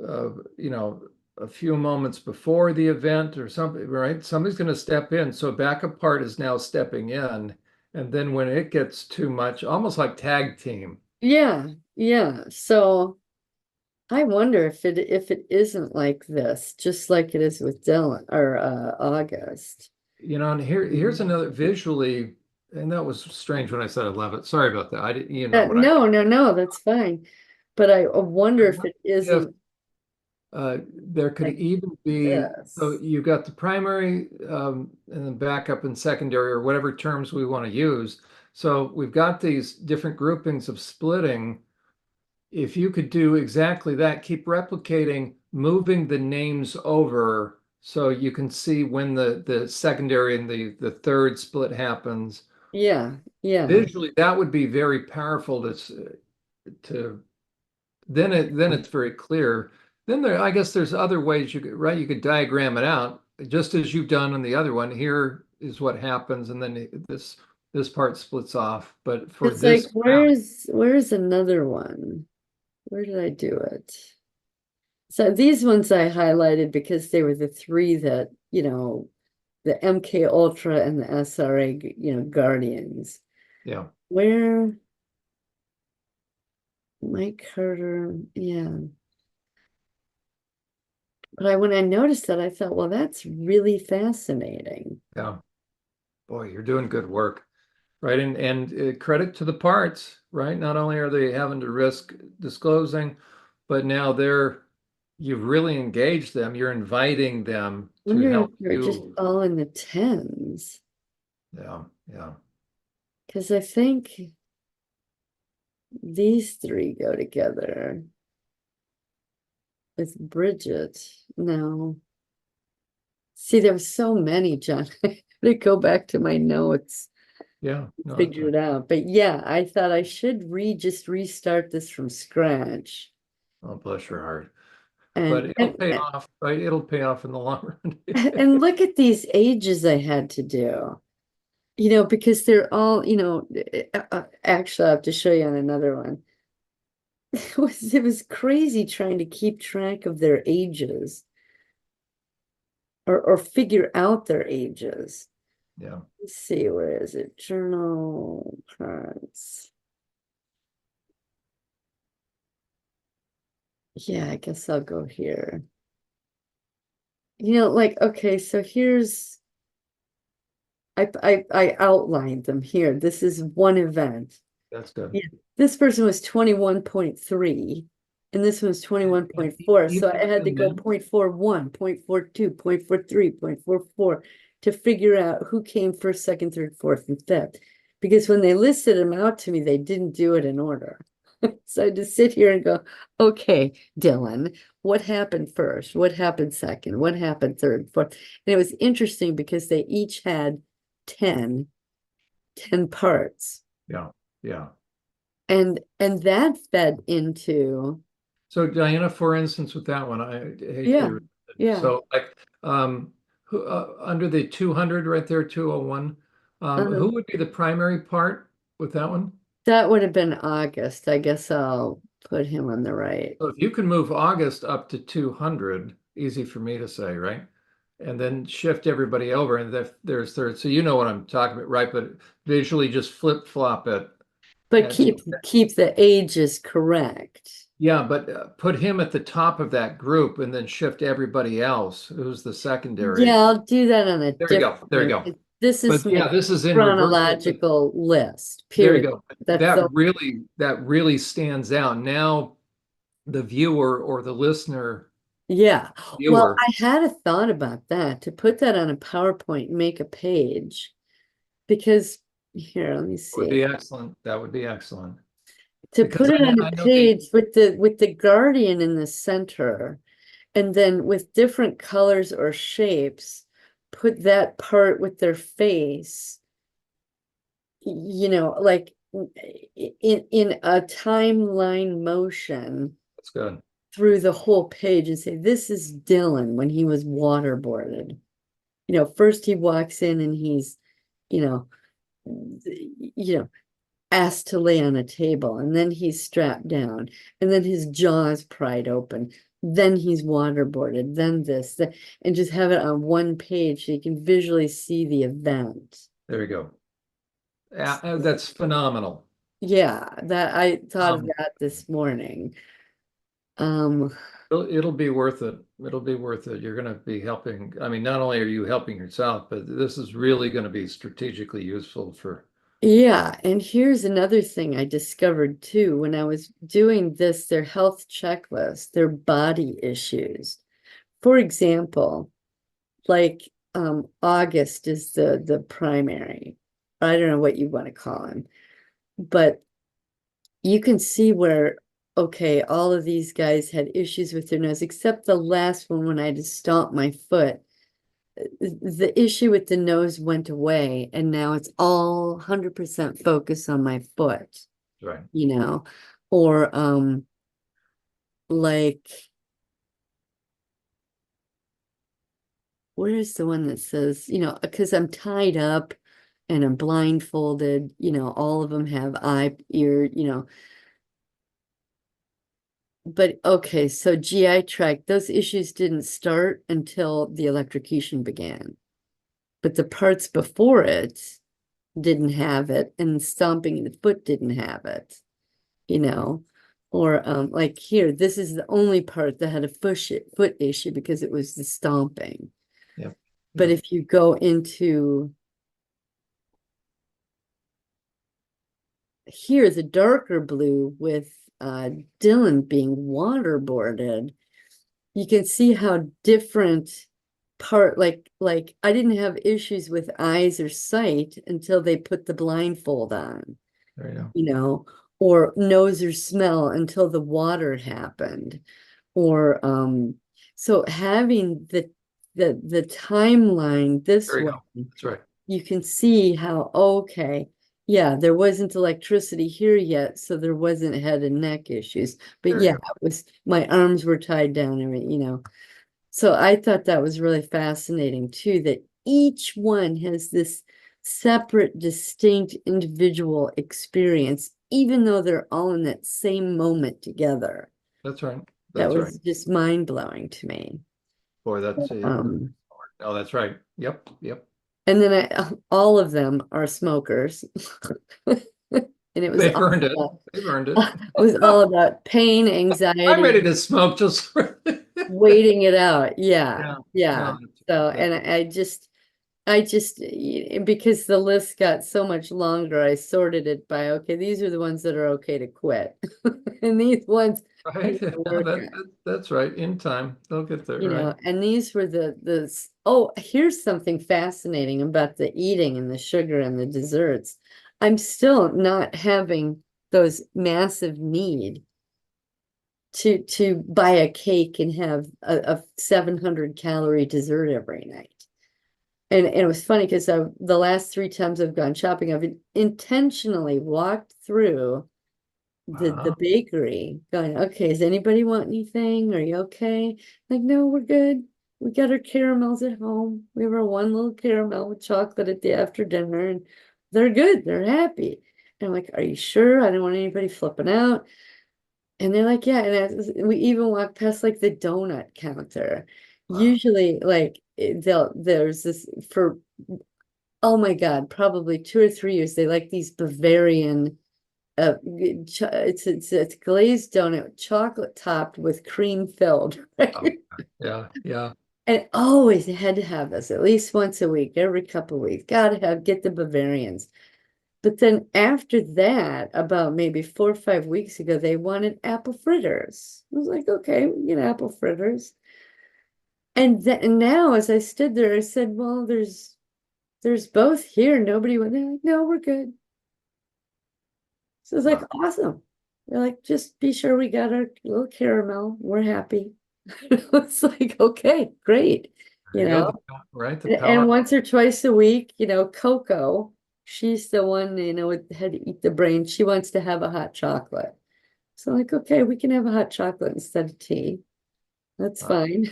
uh, you know, a few moments before the event or something, right? Somebody's going to step in. So backup part is now stepping in. And then when it gets too much, almost like tag team, Yeah, yeah. So I wonder if it isn't like this, just like it is with Dylan or August. and here's another visually, and that was strange when I said I love it. Sorry about that. I didn't, what I No, no, no, that's fine. But I wonder if mean. it If isn't there could like even be, so this. you've got the primary and then backup and secondary, or whatever terms we want to use. So we've got these different groupings of splitting. If you could do exactly that, keep replicating, moving the names over so you can see when the secondary and the third split happens. Yeah, yeah. Visually, that would be very powerful to then it's very clear. Then I guess there's other ways you could, right? You could diagram it out just as you've done on the other one. Here is what happens, and then this part splits off. But for It's like, this round, where's another one? Where did I do it? So these ones I highlighted because they were the three that, the MK Ultra and the SRA, Guardians. yeah. Where Mike Carter, yeah. But when I noticed that, I thought, well, that's really fascinating. Yeah. Boy, you're doing good work, right? And credit to the parts, right? Not only are they having to risk disclosing, but now you've really engaged them. You're inviting them to Wondering if help they're just you. all in the tens. Yeah, yeah, Because I think these three go together with Bridget. No. See, there were so many, John. I gotta go back to my notes, yeah. No, figure it out. But yeah, I thought I should just restart this from scratch. oh, bless your heart. But And it'll pay off, right? It'll pay off in the long run. and look at these ages I had to do. Because they're all, actually, I have to show you on another one. It was crazy trying to keep track of their ages. or figure out their ages. Yeah. Let's see, where is it? Journal cards. Yeah, I guess I'll go here. Like, okay, so here's I outlined them here. This is one event. That's good. Yeah. This person was 21.3 and this one was And 21.4. So even I had to go then, 0.41, 0.42, 0.43, 0.44 to figure out who came first, second, third, fourth, and fifth. Because when they listed them out to me, they didn't do it in order. So I just sit here and go, okay, Dylan, what happened first? What happened second? What happened third, fourth? And it was interesting because they each had 10 parts. yeah, yeah. And that fed into, So Diana, for instance, with that one, I hate yeah, to, yeah. so like, under the 200 right there, 201, Uh, who would be the primary part with that one? that would have been August. I guess I'll put him on the right. So if you can move August up to 200, easy for me to say, right? And then shift everybody over, and there's third. So you know what I'm talking about, right? But visually just flip flop it. But And so, keep the ages correct. yeah, but put him at the top of that group and then shift everybody else who's the Yeah, secondary. I'll do that on a There you go. There you different. go. This is But yeah, my this is in reverse. chronological list, There you period. go. That's the That really stands out. Now the viewer or the listener Yeah. Well, viewer I had a thought about that to put that on a PowerPoint, and make a page because here, let me would see. be excellent. That would be excellent. To Because put it on a I know the page with the guardian in the center, and then with different colors or shapes, put that part with their face, like in a timeline motion that's good. through the whole page and say, this is Dylan when he was waterboarded. First he walks in and he's, you know, you know, asked to lay on a table, and then he's strapped down, and then his jaws pried open. Then he's waterboarded, then this, and just have it on one page so you can visually see the event. There you go. That's phenomenal. Yeah, that I thought of Um, that this morning. Um, it'll be worth it. It'll be worth it. You're going to be helping. I mean, not only are you helping yourself, but this is really going to be strategically useful for. yeah, and here's another thing I discovered too when I was doing this, their health checklist, their body issues. For example, like August is the primary. I don't know what you want to call him, but you can see where, okay, all of these guys had issues with their nose, except the last one when I just stomped my foot. The issue with the nose went away, and now it's all 100% focused on my foot, Right. you know, or like, where's the one that says, because I'm tied up and I'm blindfolded, all of them have eye, ear, but okay, so GI tract, those issues didn't start until the electrocution began. But the parts before it didn't have it, and stomping the foot didn't have it, you know. Or like here, this is the only part that had a foot issue because it was the stomping. Yep. But Yep. if you go into here, the darker blue with Dylan being waterboarded, you can see how different like I didn't have issues with eyes or sight until they put the blindfold on, There you go. you know, or nose or smell until the water happened. Or so having the timeline this There you way, go. That's right. you can see how, okay, yeah, there wasn't electricity here yet, so there wasn't head and neck issues. But There you yeah, go. it was my arms were tied down and. So I thought that was really fascinating too, that each one has this separate, distinct individual experience, even though they're all in that same moment together. That's right. That That's right. was just mind blowing to me. Boy, that's a Um, Oh, that's right. Yep, yep. And then all of them are smokers. And it was They've all earned it. about, They've earned it. it was all about pain, I'm ready anxiety, to smoke just for waiting it out. Yeah. Yeah. Yeah. No, So, that, and I just, because the list got so much longer, I sorted it by, okay, these are the ones that are okay to quit. And these ones I'm right. gonna No, work on, that's right. In time, they'll get there, right? and these were oh, here's something fascinating about the eating and the sugar and the desserts. I'm still not having those massive need to buy a cake and have a 700 calorie dessert every night. And it was funny because the last 3 times I've gone shopping, I've intentionally walked through the Uh-huh. bakery going, okay, does anybody want anything? Are you okay? Like, no, we're good. We got our caramels at home. We have our one little caramel with chocolate at the after dinner, and they're good. They're happy. And I'm like, are you sure? I don't want anybody flipping out. And they're like, yeah. And we even walked past like the donut counter. Wow. Usually, like there's this for, oh my God, probably 2 or 3 years. They like these Bavarian it's glazed donut, chocolate topped with cream filled, Oh, right? yeah, yeah. And always had to have this at least once a week, every couple of weeks. Gotta get the Bavarians. But then after that, about maybe 4 or 5 weeks ago, they wanted apple fritters. I was like, okay, we get apple fritters. And then now, as I stood there, I said, well, there's both here. Nobody went. They're like, no, we're good. So it's like Wow. awesome. They're like, just be sure we got our little caramel. We're happy. It's like, okay, great. There You you go. know, Right, the and power. once or twice a week, Coco, she's the one, had to eat the brain. She wants to have a hot chocolate. So like, okay, we can have a hot chocolate instead of tea. That's Wow. fine,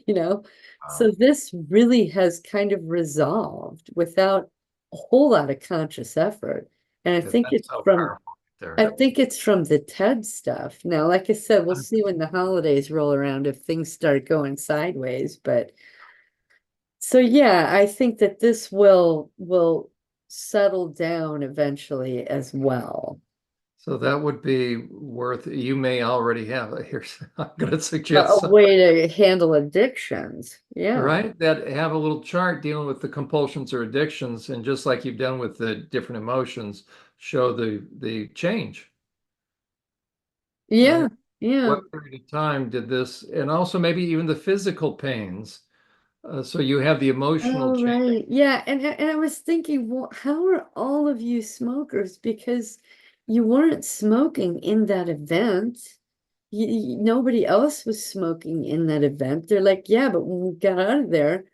you know. Wow. So this really has kind of resolved without a whole lot of conscious effort. And Yeah, that's so powerful right I there. think it's from the TED stuff. Now, like I said, we'll see when the holidays roll around if things start going sideways. But so yeah, I think that this will settle down eventually as well. So that would be worth, you may already have, here's, I'm going to A suggest some, way to handle addictions. Yeah. right? That have a little chart dealing with the compulsions or addictions, and just like you've done with the different emotions, show the change, right? Yeah. Yeah. What period of time did this, and also maybe even the physical pains. So you have the emotional Oh, change. right. Yeah. And I was thinking, well, how are all of you smokers? Because you weren't smoking in that event. Nobody else was smoking in that event. They're like, yeah, but when we got out of there,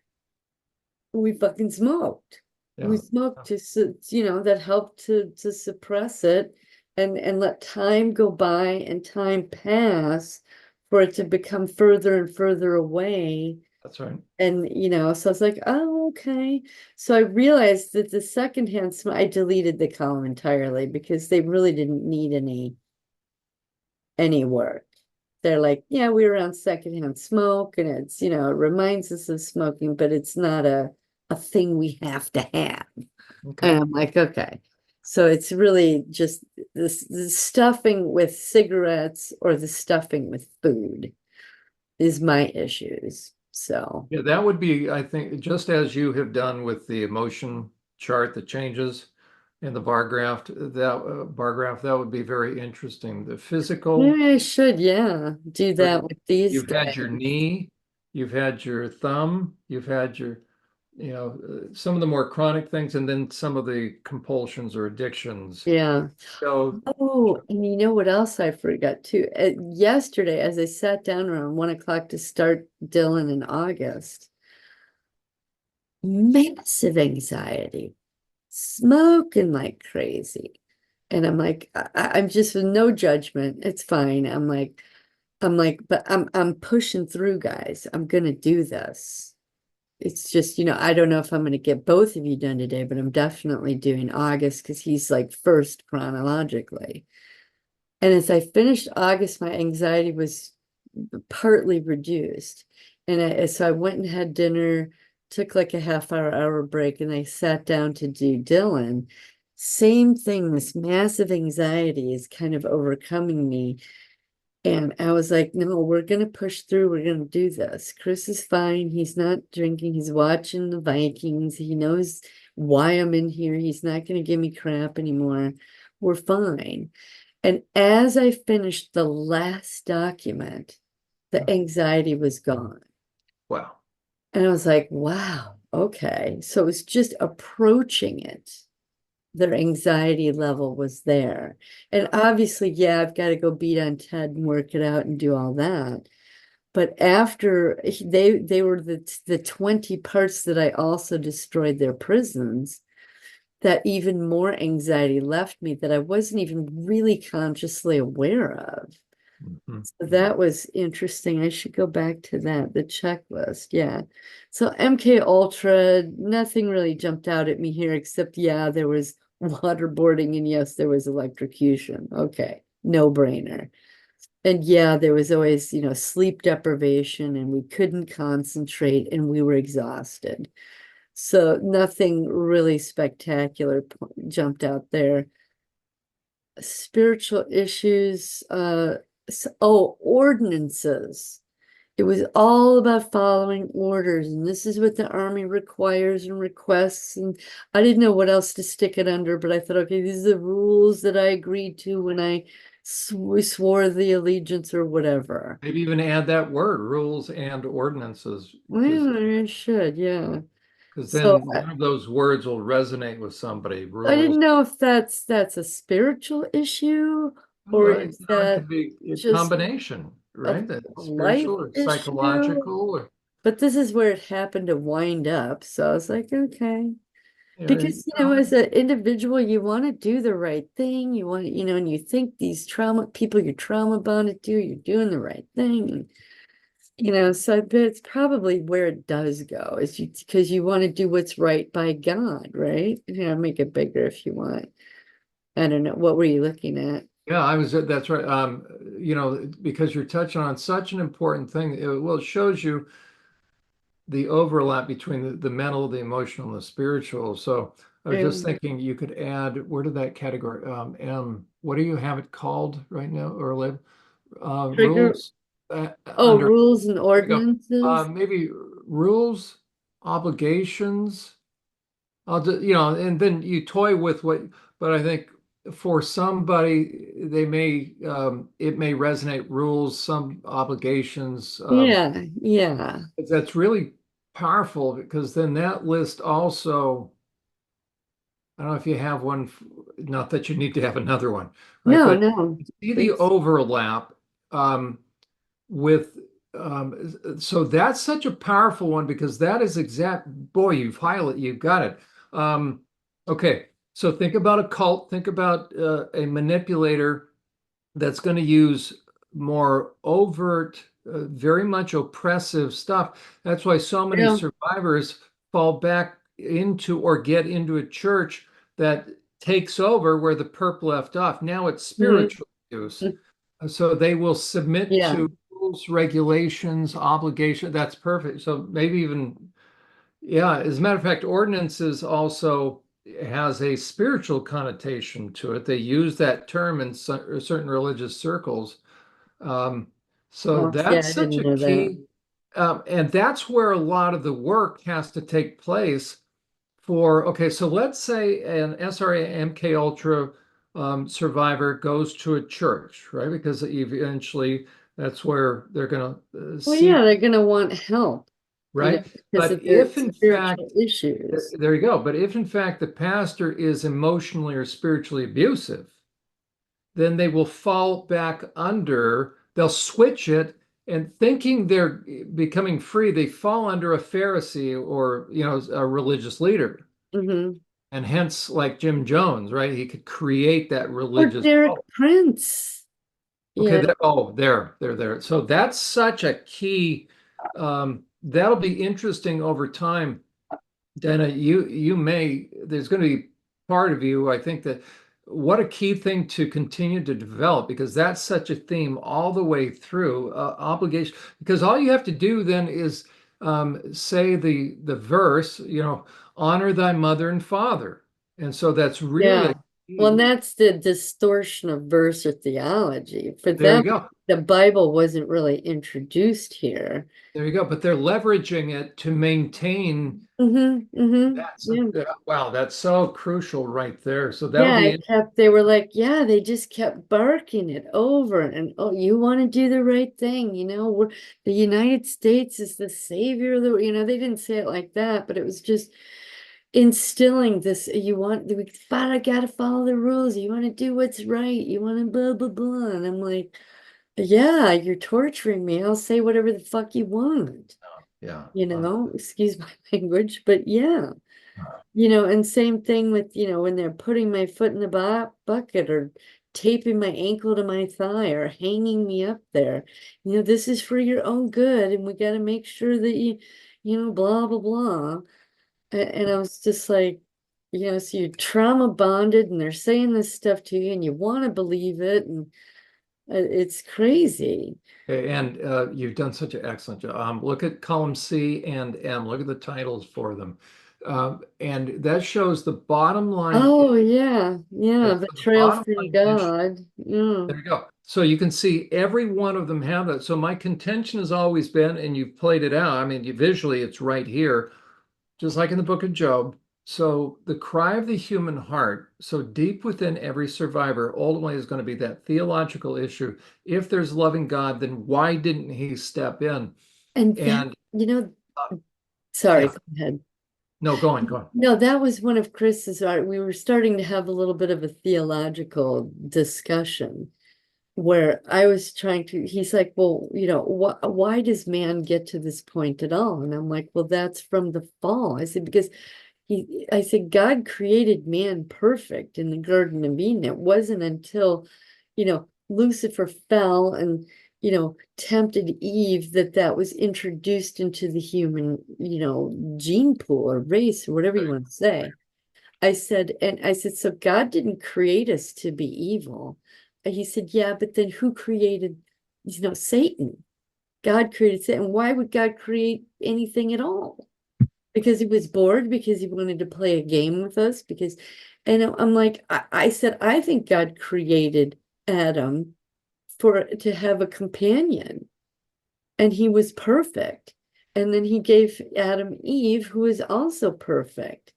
we fucking smoked. We Yeah. smoked that helped to suppress it and let time go by and time pass for it to become further and further away. That's right. And so I was like, oh, okay. So I realized that the secondhand smoke, I deleted the column entirely because they really didn't need any work. They're like, yeah, we were around secondhand smoke and it reminds us of smoking, but it's not a thing we have to have. Okay. And I'm like, okay. So it's really just the stuffing with cigarettes or the stuffing with food is my issues. So Yeah, that would be, I think, just as you have done with the emotion chart that changes in the bar graph, that would be very interesting. The physical, maybe I should, yeah, do that with these you've had your guys. knee, you've had your thumb, you've had your, some of the more chronic things, and then some of the compulsions or addictions. Yeah. So, Oh, and you know what else I forgot too? Yesterday, as I sat down around 1 o'clock to start Dylan in August, massive anxiety, smoking like crazy. And I'm like, I'm just with no judgment. It's fine. I'm like, but I'm pushing through, guys. I'm gonna do this. It's just, I don't know if I'm gonna get both of you done today, but I'm definitely doing August because he's like first chronologically. And as I finished August, my anxiety was partly reduced. So I went and had dinner took like a half hour break, and I sat down to do Dylan. Same thing, this massive anxiety is kind of overcoming me. And I was like, no, we're going to push through. We're going to do this. Chris is fine. He's not drinking. He's watching the Vikings. He knows why I'm in here. He's not going to give me crap anymore. We're fine. And as I finished the last document, the anxiety was gone. Wow. And I was like, wow, okay. So it was just approaching it. Their anxiety level was there. And obviously, yeah, I've got to go beat on Ted and work it out and do all that. But after they were the 20 parts that I also destroyed their prisons, that even more anxiety left me that I wasn't even really consciously aware of. Mhm. So that was interesting. I should go back to that, the checklist. Yeah. So MK Ultra, nothing really jumped out at me here except, yeah, there was waterboarding and yes, there was electrocution. Okay. No brainer. And yeah, there was always, sleep deprivation and we couldn't concentrate and we were exhausted. So nothing really spectacular jumped out there. Spiritual issues, ordinances. It was all about following orders, and this is what the Army requires and requests. And I didn't know what else to stick it under, but I thought, okay, these are the rules that I agreed to when I swore the allegiance or whatever. Maybe even add that word, rules and ordinances, Well, I should, yeah. because So then one of those words will resonate with somebody. I Rules. didn't know if that's a spiritual issue or Well, is it that could be a just combination, a right? That life spiritual or issue? psychological or But this is where it happened to wind up. So I was like, okay. you Because, as an individual, you want to do the right thing. You want, and you think these people you're trauma bonded to, you're doing the right thing. And, so but it's probably where it does go is because you want to do what's right by God, right? Make it bigger if you want. I don't know. What were you looking at? yeah, that's right. Because you're touching on such an important thing. It shows you the overlap between the mental, the emotional, and the spiritual. So I was just Um, thinking you could add, where did that category, what do you have it called right now, or live? Trigger. Rules Oh, under, rules and there you go. ordinances. Maybe rules, obligations. And then you toy with but I think for somebody, it may resonate rules, some obligations. Yeah, yeah. That's really powerful because then that list also, I don't know if you have one, not that you need to have another one, right? No, But no. see the Please. overlap um, with, so that's such a powerful one because that is boy, you've got it. Okay, so think about a cult, think about a manipulator that's going to use more overt, very much oppressive stuff. That's why so many Yeah. survivors fall back into or get into a church that takes over where the perp left off. Now it's Mhm. spiritual abuse. So they will submit Yeah. to rules, regulations, obligation. That's perfect. So maybe even, yeah, as a matter of fact, ordinances also has a spiritual connotation to it. They use that term in certain religious circles. Um, so Oh, yeah, that's I such didn't a know that. key, and that's where a lot of the work has to take place okay, so let's say an SRA MK Ultra survivor goes to a church, right? Because eventually that's where they're going to Well, yeah, seek, they're gonna want help, right? because But of their if in spiritual fact, issues. there you go. But if in fact the pastor is emotionally or spiritually abusive, then they will fall back under, they'll switch it and thinking they're becoming free, they fall under a Pharisee or, a religious leader. Hmm. And hence, like Jim Jones, right? He could create that Or religious Derek cult. Prince. Okay, Yeah. there. So that's such a key. That'll be interesting over time. Dana, there's going to be part of you, I think that what a key thing to continue to develop because that's such a theme all the way through obligation. Because all you have to do then is say the verse, honor thy mother and father. And so that's really Yeah. Well, and key. that's the distortion of verse or theology. For There you them, go. the Bible wasn't really introduced here. There you go. But they're leveraging it to maintain that's Yeah. wow, that's so crucial right there. So that'll Yeah, be they were like, yeah, they just kept barking it over and oh, you want to do the right thing, the United States is the savior of they didn't say it like that, but it was just instilling this, gotta follow the rules, you want to do what's right, you want to blah blah blah. And I'm like, yeah, you're torturing me. I'll say whatever the fuck you want, yeah. excuse my language, but yeah. And same thing with, when they're putting my foot in the bucket or taping my ankle to my thigh or hanging me up there. This is for your own good, and we got to make sure that blah, blah, blah. And I was just like, so you're trauma bonded and they're saying this stuff to you and you want to believe it. And it's crazy. And you've done such an excellent job. Look at column C and M. Look at the titles for them. And that shows the bottom line. Oh, yeah. Yeah. So the Betrayal bottom from line issue. God. Yeah. There you go. So you can see every one of them have that. So my contention has always been, and you've played it out. I mean, visually, it's right here, just like in the book of Job. So the cry of the human heart, so deep within every survivor, ultimately is going to be that theological issue. If there's loving God, then why didn't he step in? And that, And uh, sorry, yeah, go ahead. no, go on, go on. No, that was one of Chris's art. We were starting to have a little bit of a theological discussion where I was trying to, he's like, well, why does man get to this point at all? And I'm like, well, that's from the fall. I said, because I said, God created man perfect in the Garden of Eden. It wasn't until, Lucifer fell and, tempted Eve that was introduced into the human, gene pool or race or whatever you want to say. I said, so God didn't create us to be evil. And he said, yeah, but then who created, Satan? God created Satan. Why would God create anything at all? Because he was bored, because he wanted to play a game with us, and I'm like, I said, I think God created Adam to have a companion, and he was perfect. And then he gave Adam Eve, who is also perfect.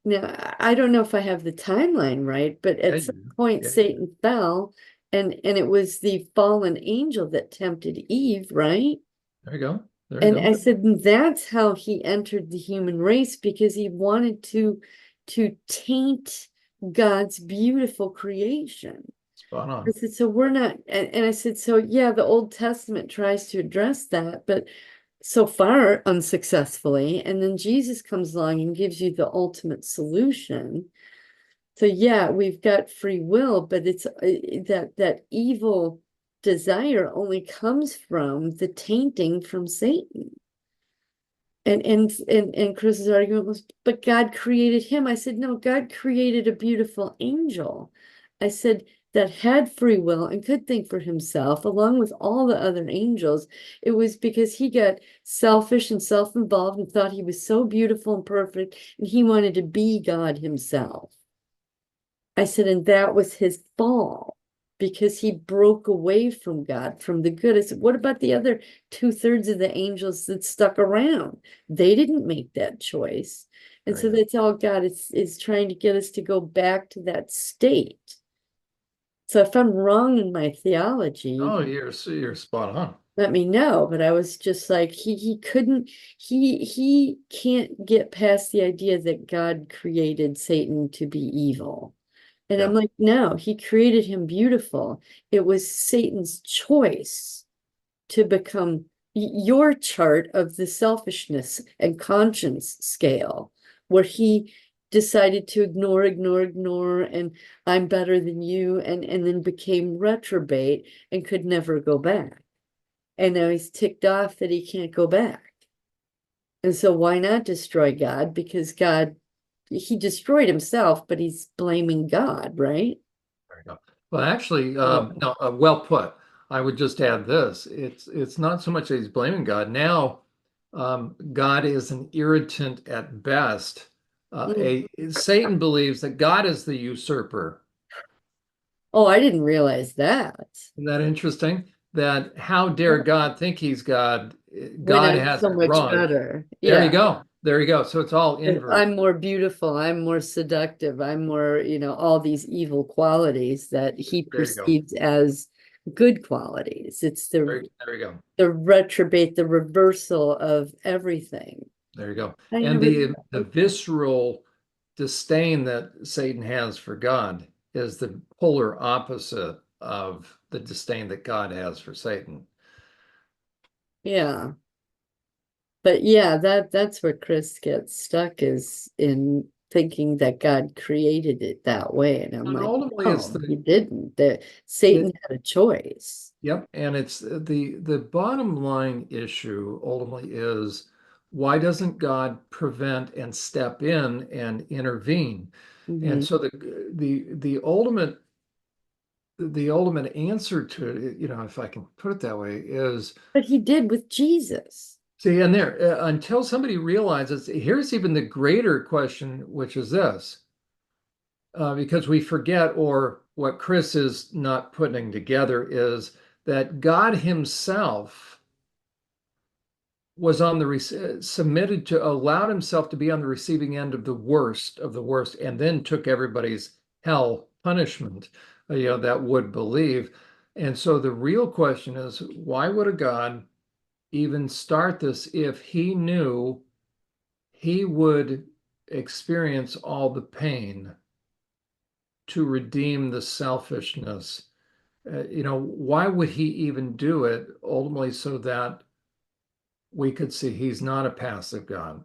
Now, I don't know if I have the timeline right, but Yeah, at some point yeah, Satan fell and it was the fallen angel that tempted Eve, right? there you go. There you And go. I said that's how he entered the human race because he wanted to taint God's beautiful creation. Spot I on. said, so we're not, and I said, so yeah, the Old Testament tries to address that, but so far unsuccessfully. And then Jesus comes along and gives you the ultimate solution. So yeah, we've got free will, but it's that evil desire only comes from the tainting from Satan. And Chris's argument was, but God created him. I said, no, God created a beautiful angel. I said that had free will and could think for himself, along with all the other angels. It was because he got selfish and self-involved and thought he was so beautiful and perfect, and he wanted to be God himself. I said, and that was his fall because he broke away from God, from the good. I said, what about the other 2/3 of the angels that stuck around? They didn't make that choice. And There so you go. that's all God is trying to get us to go back to that state. So if I'm wrong in my theology, Oh, you're spot on. let me know. But I was just like, he couldn't, he can't get past the idea that God created Satan to be evil. And I'm Yeah, like, no, he created him beautiful. It was Satan's choice to become your chart of the selfishness and conscience scale, where he decided to ignore, and I'm better than you, and then became retrobate and could never go back. And now he's ticked off that he can't go back. And so why not destroy God? Because he destroyed himself, but he's blaming God, right? there you go. Well, actually, Oh. no, well put. I would just add this. It's not so much that he's blaming God. Now, God is an irritant at best. Mm. Satan believes that God is the usurper. Oh, I didn't realize that. Isn't that interesting? That how dare God think he's God? When God I'm has so it much wrong. better. There you Yeah. go. There you go. So it's all inverse. I'm more beautiful, I'm more seductive, I'm more, all these evil qualities that he There you go. perceives as good qualities. It's There you go. the retrobate, the reversal of everything. There you go. I And never the visceral disdain that Satan has for God is the polar opposite of the disdain that God has for Satan. Yeah. But yeah, that's where Chris gets stuck, is in thinking that God created it that way. And I'm And like, ultimately, it's no, the he didn't. That it, Satan had a choice. yep, and it's the bottom line issue ultimately is why doesn't God prevent and step in and intervene? And Mhm. so the ultimate answer to it, if I can put it that way, is But he did with Jesus. see, and there until somebody realizes, here's even the greater question, which is this, because we forget, or what Chris is not putting together is that God Himself was on the submitted to allowed himself to be on the receiving end of the worst, and then took everybody's hell punishment, that would believe. And so the real question is, why would a God even start this if he knew he would experience all the pain to redeem the selfishness? Why would he even do it ultimately so that we could see he's not a passive God?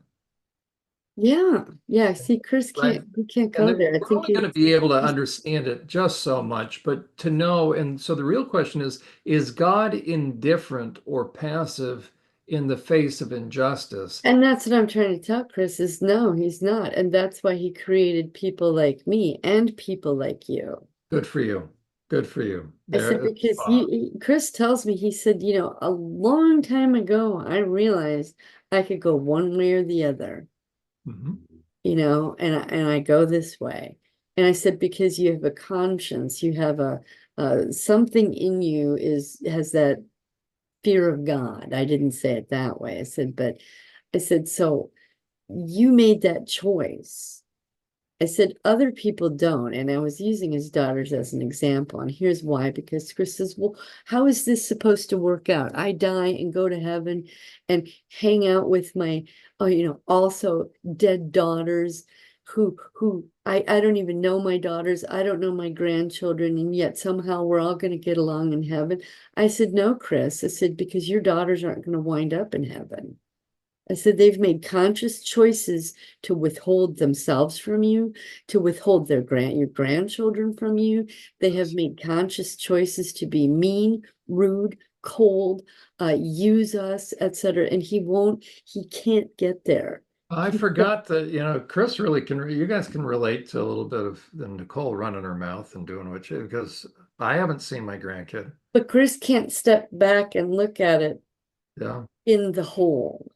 Yeah. Yeah. See, Chris Right. he can't And go then there. I we're think only going to be able to understand it just so much, but to know, and so the real question is God indifferent or passive in the face of injustice? and that's what I'm trying to tell Chris, is no, he's not. And that's why he created people like me and people like you. Good for you. Good for you. I said, There is because Chris tells me, he said, a long time ago, I realized I could go one way or the other, Mhm. and I go this way. And I said, because you have a conscience, you have something in you has that fear of God. I didn't say it that way. I said, so you made that choice. I said, other people don't. And I was using his daughters as an example. And here's why, because Chris says, well, how is this supposed to work out? I die and go to heaven and hang out with my, also dead daughters who I don't even know my daughters. I don't know my grandchildren. And yet somehow we're all going to get along in heaven. I said, no, Chris. I said, because your daughters aren't going to wind up in heaven. I said they've made conscious choices to withhold themselves from you, to withhold your grandchildren from you. They have made conscious choices to be mean, rude, cold, use us, etc. And he can't get there. I forgot that, Chris really can, you guys can relate to a little bit of the Nicole running her mouth and doing what you, because I haven't seen my grandkid. But Chris can't step back and look at it Yeah. in the whole.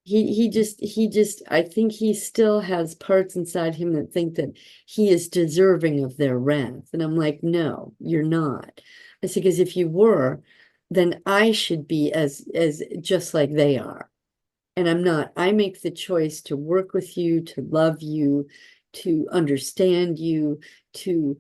He just I think he still has parts inside him that think that he is deserving of their wrath. And I'm like, no, you're not. I said, because if you were, then I should be as just like they are. And I'm not. I make the choice to work with you, to love you, to understand you, to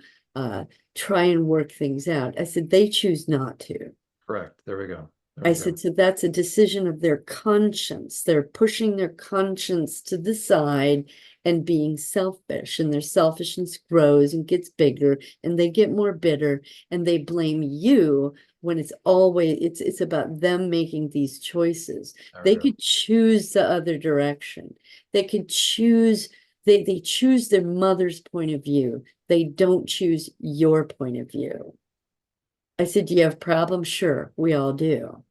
try and work things out. I said, they choose not to. Correct. There we go. There I we go. said, so that's a decision of their conscience. They're pushing their conscience to the side and being selfish, and their selfishness grows and gets bigger, and they get more bitter, and they blame you when it's about them making these choices. There we They go. could choose the other direction. They could choose, they choose their mother's point of view. They don't choose your point of view. I said, do you have problems? Sure, we all do.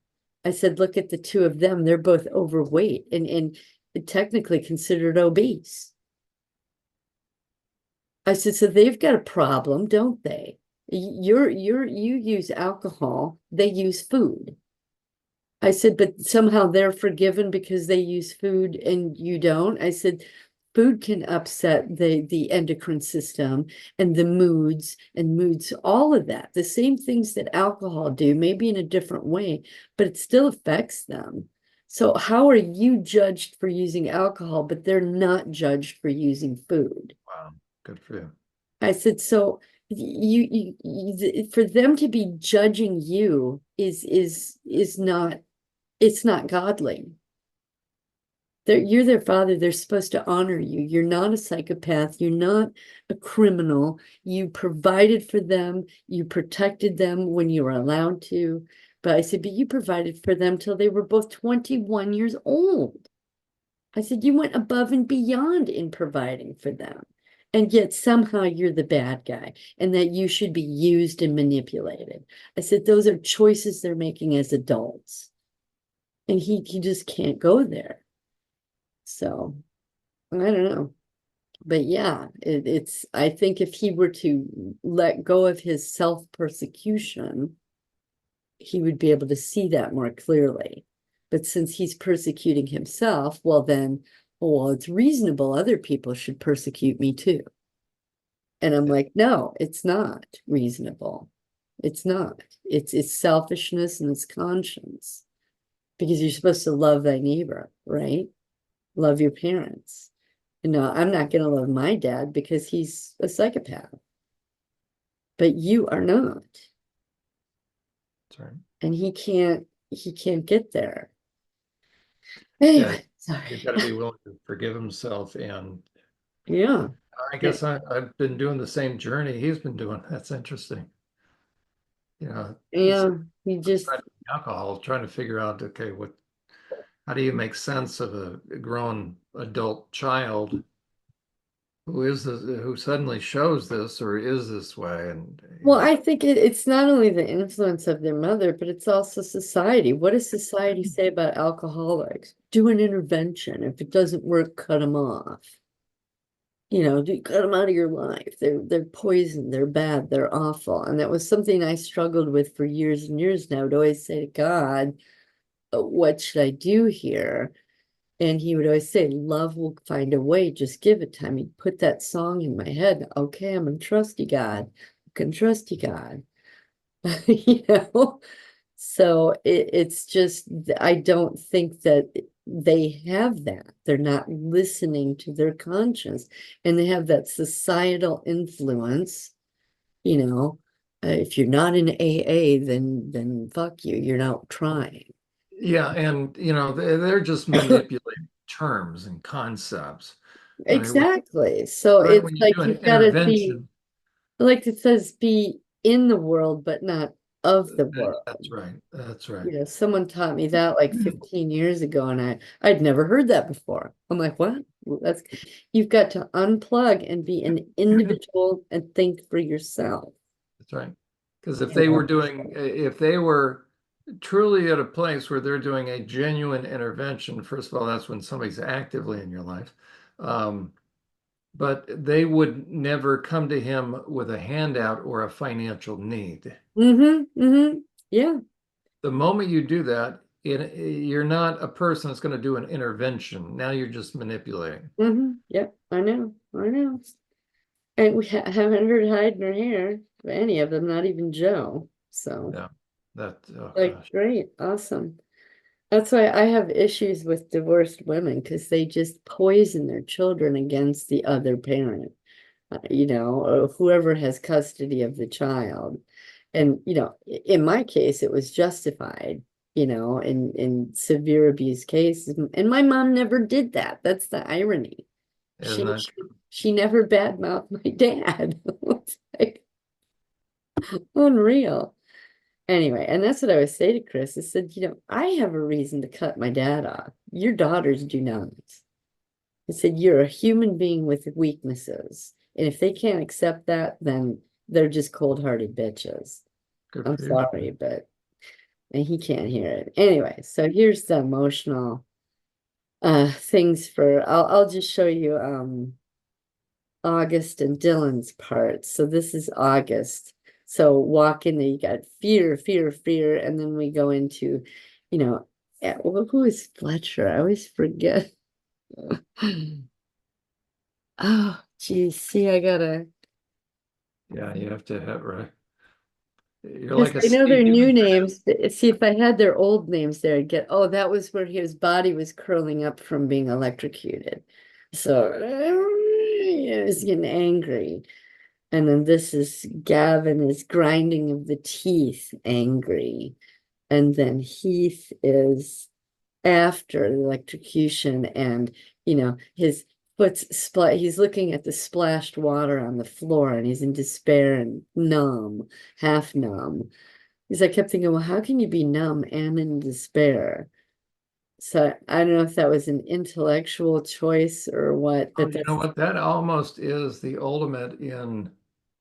I said, look at the two of them. They're both overweight and technically considered obese. I said, so they've got a problem, don't they? You use alcohol, they use food. I said, but somehow they're forgiven because they use food and you don't. I said, food can upset the endocrine system and the moods, all of that. The same things that alcohol do, maybe in a different way, but it still affects them. So how are you judged for using alcohol, but they're not judged for using food? Wow, good for you. I said, so for them to be judging you is not, it's not godly. You're their father. They're supposed to honor you. You're not a psychopath. You're not a criminal. You provided for them. You protected them when you were allowed to. But I said, but you provided for them till they were both 21 years old. I said, you went above and beyond in providing for them. And yet somehow you're the bad guy and that you should be used and manipulated. I said, those are choices they're making as adults. And he just can't go there. So I don't know. But yeah, it's, I think if he were to let go of his self-persecution, he would be able to see that more clearly. But since he's persecuting himself, well then, well, it's reasonable other people should persecute me too. And I'm like, no, it's not reasonable. It's not. It's selfishness and it's conscience. Because you're supposed to love thy neighbor, right? Love your parents. No, I'm not going to love my dad because he's a psychopath. But you are not. That's right. And he can't get there. Yeah, Anyway, you've sorry. got to be willing to forgive himself. And Yeah. I guess I've been doing the same journey he's been doing. That's interesting. You know, it's Yeah. He just, alcohol, trying to figure out, okay, how do you make sense of a grown adult child who suddenly shows this or is this way? And, well, I think it's not only the influence of their mother, but it's also society. What does society say about alcoholics? Do an intervention. If it doesn't work, cut them off. Cut them out of your life. They're poison, they're bad, they're awful. And that was something I struggled with for years and years now. To always say to God, what should I do here? And he would always say, love will find a way, just give it time. He'd put that song in my head. Okay, I'm gonna trust you, God. I can trust you, God. you know? So it's just, I don't think that they have that. They're not listening to their conscience, and they have that societal influence. If you're not in AA, then fuck you. You're not trying. yeah, and they're just manipulating terms and concepts. I mean, Exactly. So right it's when you like do an you've got to be, intervention, like it says, be in the world, but not of the that's world. right. That's right. Someone taught me that like 15 years ago, and I'd never heard that before. I'm like, what? Well, you've got to unplug and be an individual and think for yourself. That's right. Because if they were truly at a place where they're doing a genuine intervention, first of all, that's when somebody's actively in your life. Um, but they would never come to him with a handout or a financial need. Yeah. The moment you do that, you're not a person that's going to do an intervention. Now you're just manipulating. Yep. I know. I know. And we haven't heard hide nor hair of any of them, not even Joe. So, Yeah. Oh like, gosh. great, awesome. That's why I have issues with divorced women because they just poison their children against the other parent, or whoever has custody of the child. And, in my case, it was justified, in severe abuse cases. And my mom never did that. That's the irony. Isn't She that she, she never badmouthed my dad. It's like unreal. Anyway, and that's what I would say to Chris. I said, I have a reason to cut my dad off. Your daughters do not. I said, you're a human being with weaknesses. And if they can't accept that, then they're just cold-hearted bitches. good I'm for you? sorry, but and he can't hear it. Anyway, so here's the emotional things for I'll just show you August and Dylan's part. So this is August. So walk in there, you got fear, fear, fear, and then we go into, Yeah, well, who is Fletcher? I always forget. Oh, geez. See, I gotta, Yeah, you have to have right. You're because like a I know their Steve. new names. See, if I had their old names there, I'd get, oh, that was where his body was curling up from being electrocuted. So, yeah, he's getting angry. And then this is Gavin is grinding of the teeth, angry. And then Heath is after the electrocution, and his foot's he's looking at the splashed water on the floor, and he's in despair and numb, half numb. Because I kept thinking, well, how can you be numb and in despair? So I don't know if that was an intellectual choice or what, Oh, but you know that's what? That almost is the ultimate in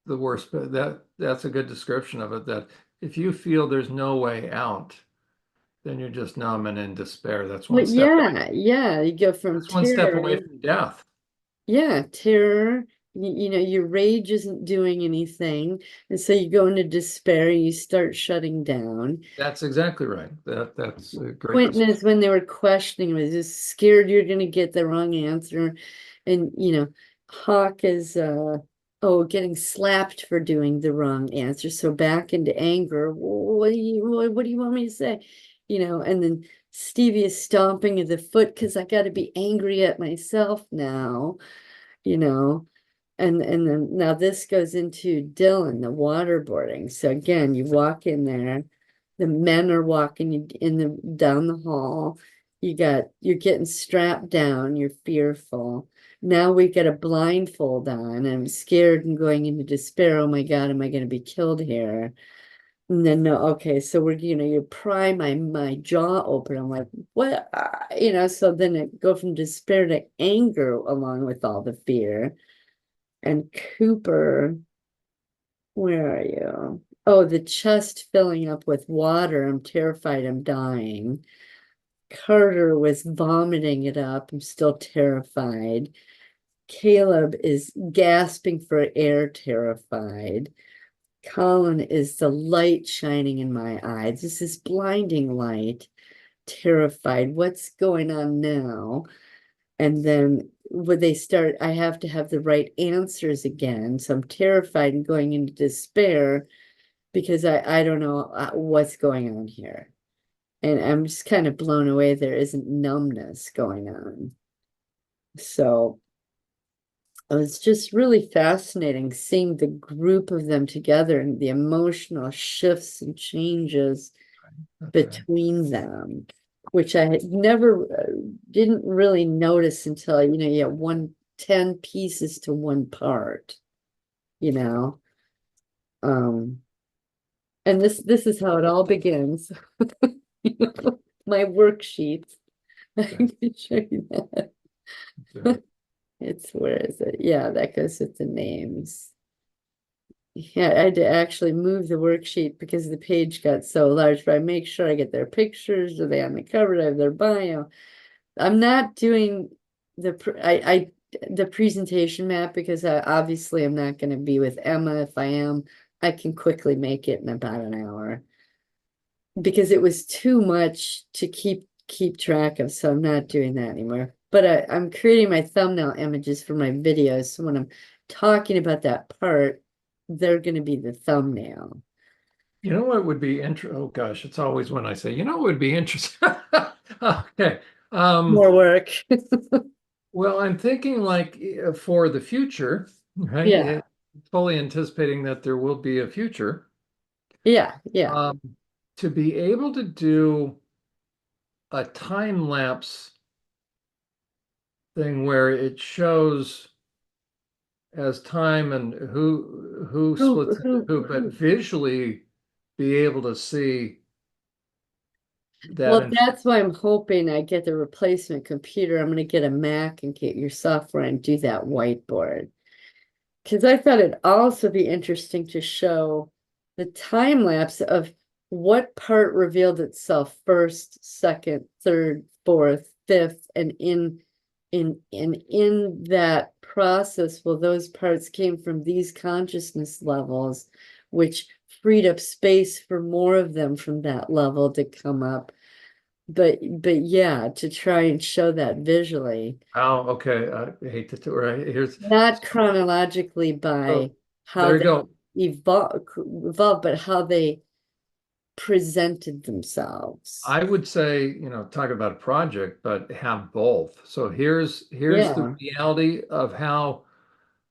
the worst. But that's a good description of it. That if you feel there's no way out, then you're just numb and in despair. That's one what, step. yeah, yeah, you go from That's one step away terror. from death. Yeah, terror. Your rage isn't doing anything. And so you go into despair, you start shutting down. That's exactly right. That's a great Quentin description. is when they were questioning, was just scared you're gonna get the wrong answer. And Hawk is getting slapped for doing the wrong answer. So back into anger. What do you want me to say? And then Stevie is stomping at the foot because I gotta be angry at myself now. you know. And then now this goes into Dylan, the waterboarding. So again, you walk in there, the men are walking in the down the hall. You're getting strapped down, you're fearful. Now we get a blindfold on. I'm scared and going into despair. Oh my God, am I going to be killed here? And then no, okay, so you pry my jaw open. I'm like, what? So then it go from despair to anger along with all the fear. And Cooper, where are you? Oh, the chest filling up with water. I'm terrified I'm dying. Carter was vomiting it up. I'm still terrified. Caleb is gasping for air, terrified. Colin is the light shining in my eyes. This is blinding light, terrified. What's going on now? And then would they start, I have to have the right answers again. So I'm terrified and going into despair because I don't know what's going on here. And I'm just kind of blown away. There isn't numbness going on. So it was just really fascinating seeing the group of them together and the emotional shifts and changes That's right. between them, which I had never didn't really notice until you have 10 pieces to one part, you know. Um, and this is how it all begins. My worksheet. I Okay. can show you that. Okay. It's where is it? Yeah, that goes with the names. Yeah, I had to actually move the worksheet because the page got so large, but I make sure I get their pictures. Are they on the cover? Do I have their bio? I'm not doing the presentation map because obviously I'm not going to be with Emma. If I am, I can quickly make it in about an hour because it was too much to keep track of. So I'm not doing that anymore. But I'm creating my thumbnail images for my videos. So when I'm talking about that part, they're going to be the thumbnail. You know what would be interesting? Oh gosh, it's always when I say, you know what would be interesting. Okay. More work. Well, I'm thinking like for the future, right? Yeah. Fully anticipating that there will be a future. Yeah. Yeah. Um, to be able to do a time lapse thing where it shows as time and who Who, splits into who, who, but who visually be able to see that Well, in that's why I'm hoping I get the replacement computer. I'm going to get a Mac and get your software and do that whiteboard. Because I thought it'd also be interesting to show the time lapse of what part revealed itself first, second, third, fourth, fifth, and in that process, well, those parts came from these consciousness levels, which freed up space for more of them from that level to come up. but yeah, to try and show that visually, Oh, okay. I hate to, right, here's, not chronologically so by how there you they go. evolved, but how they presented themselves. I would say, talk about a project, but have both. So here's the Yeah, reality of how,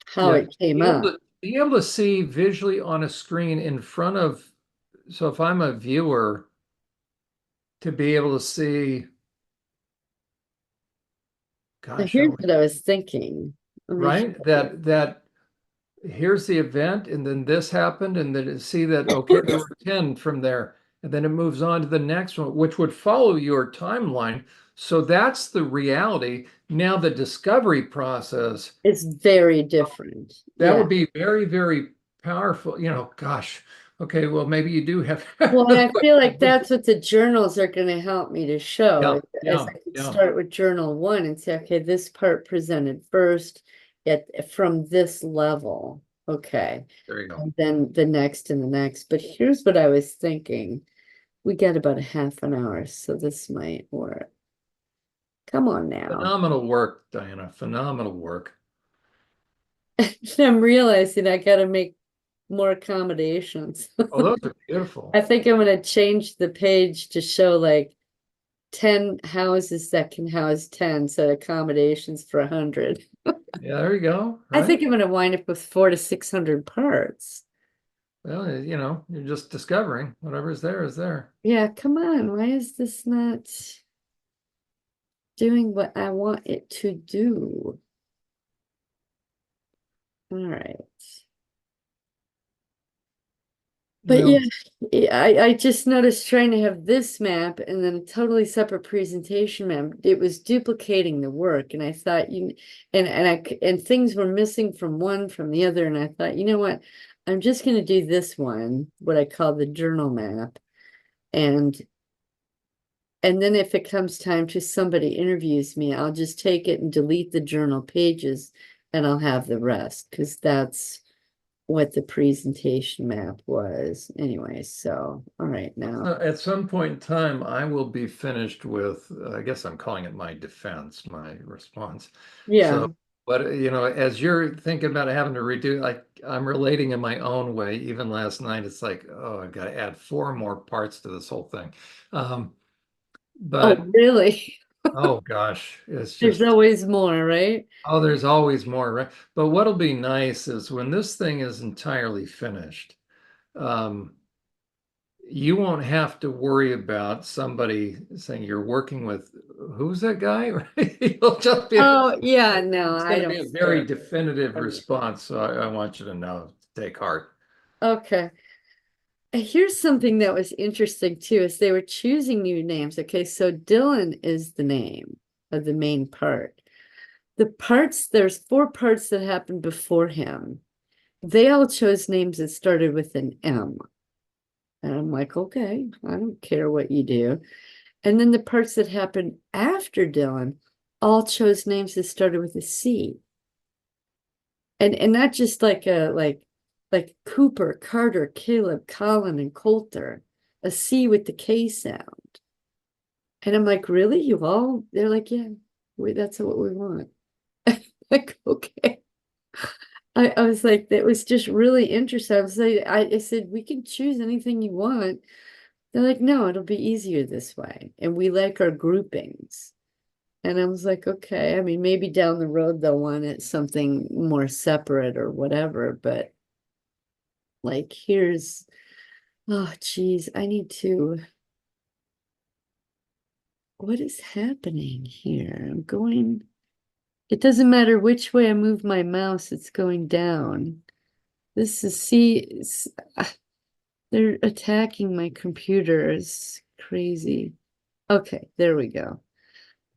how it came up. be able to see visually on a screen in front of, so if I'm a viewer, to be able to see, gosh, Here's what I was thinking. Let me right? show you. That here's the event, and then this happened, and then see that, okay, there were 10 from there, and then it moves on to the next one, which would follow your timeline. So that's the reality. Now, the discovery process, It's very different. that Yeah. would be very, very powerful. Gosh, okay, well, maybe you do have Well, and I feel like that's what the journals are going to help me to show. yeah, As yeah, I could yeah. start with journal one and say, okay, this part presented first from this level. Okay. There you go. And then the next and the next. But here's what I was thinking. We got about a half an hour, so this might work. Come on now. Phenomenal work, Diana. Phenomenal work. I'm realizing I got to make more accommodations. Oh, those are I beautiful. think I'm going to change the page to show like 10 houses that can house 10, so accommodations for 100. Yeah, there you go. I think Right. I'm going to wind up with 400 to 600 parts. Well, you're just discovering whatever's there is there. Yeah, come on. Why is this not doing what I want it to do? All right. But yeah, Well, I just noticed trying to have this map and then a totally separate presentation map. It was duplicating the work, and I thought and things were missing from one from the other, and I thought, you know what? I'm just going to do this one, what I call the journal map, and and then if it comes time to somebody interviews me, I'll just take it and delete the journal pages, and I'll have the rest because that's what the presentation map was anyway. So, all right, now. at some point in time, I will be finished with, I guess I'm calling it my defense, my response. Yeah. So, but as you're thinking about having to redo, like I'm relating in my own way. Even last night, it's like, oh, I've got to add four more parts to this whole thing. Um, Oh, but really? oh gosh, it's There's just, always more, right? oh, there's always more, right? But what'll be nice is when this thing is entirely finished, um, you won't have to worry about somebody saying you're working with who's that guy? Right? You'll just be, Oh, yeah, no, it's I going to be don't a very care. definitive response. So I want you to know, take heart. Okay. Here's something that was interesting too, is they were choosing new names. Okay, so Dylan is the name of the main part. There's four parts that happened before him. They all chose names that started with an M. And I'm like, okay, I don't care what you do. And then the parts that happened after Dylan all chose names that started with a C. And not just like Cooper, Carter, Caleb, Colin, and Coulter, a C with the K sound. And I'm like, really? You all? They're like, yeah, that's what we want. Like, okay. I was like, that was just really interesting. I was like, I said, we can choose anything you want. They're like, no, it'll be easier this way. And we like our groupings. And I was like, okay, I mean, maybe down the road they'll want it something more separate or whatever, but like oh geez, I need to, what is happening here? It doesn't matter which way I move my mouse, it's going down. This is, they're attacking my computer. It's crazy. Okay, there we go.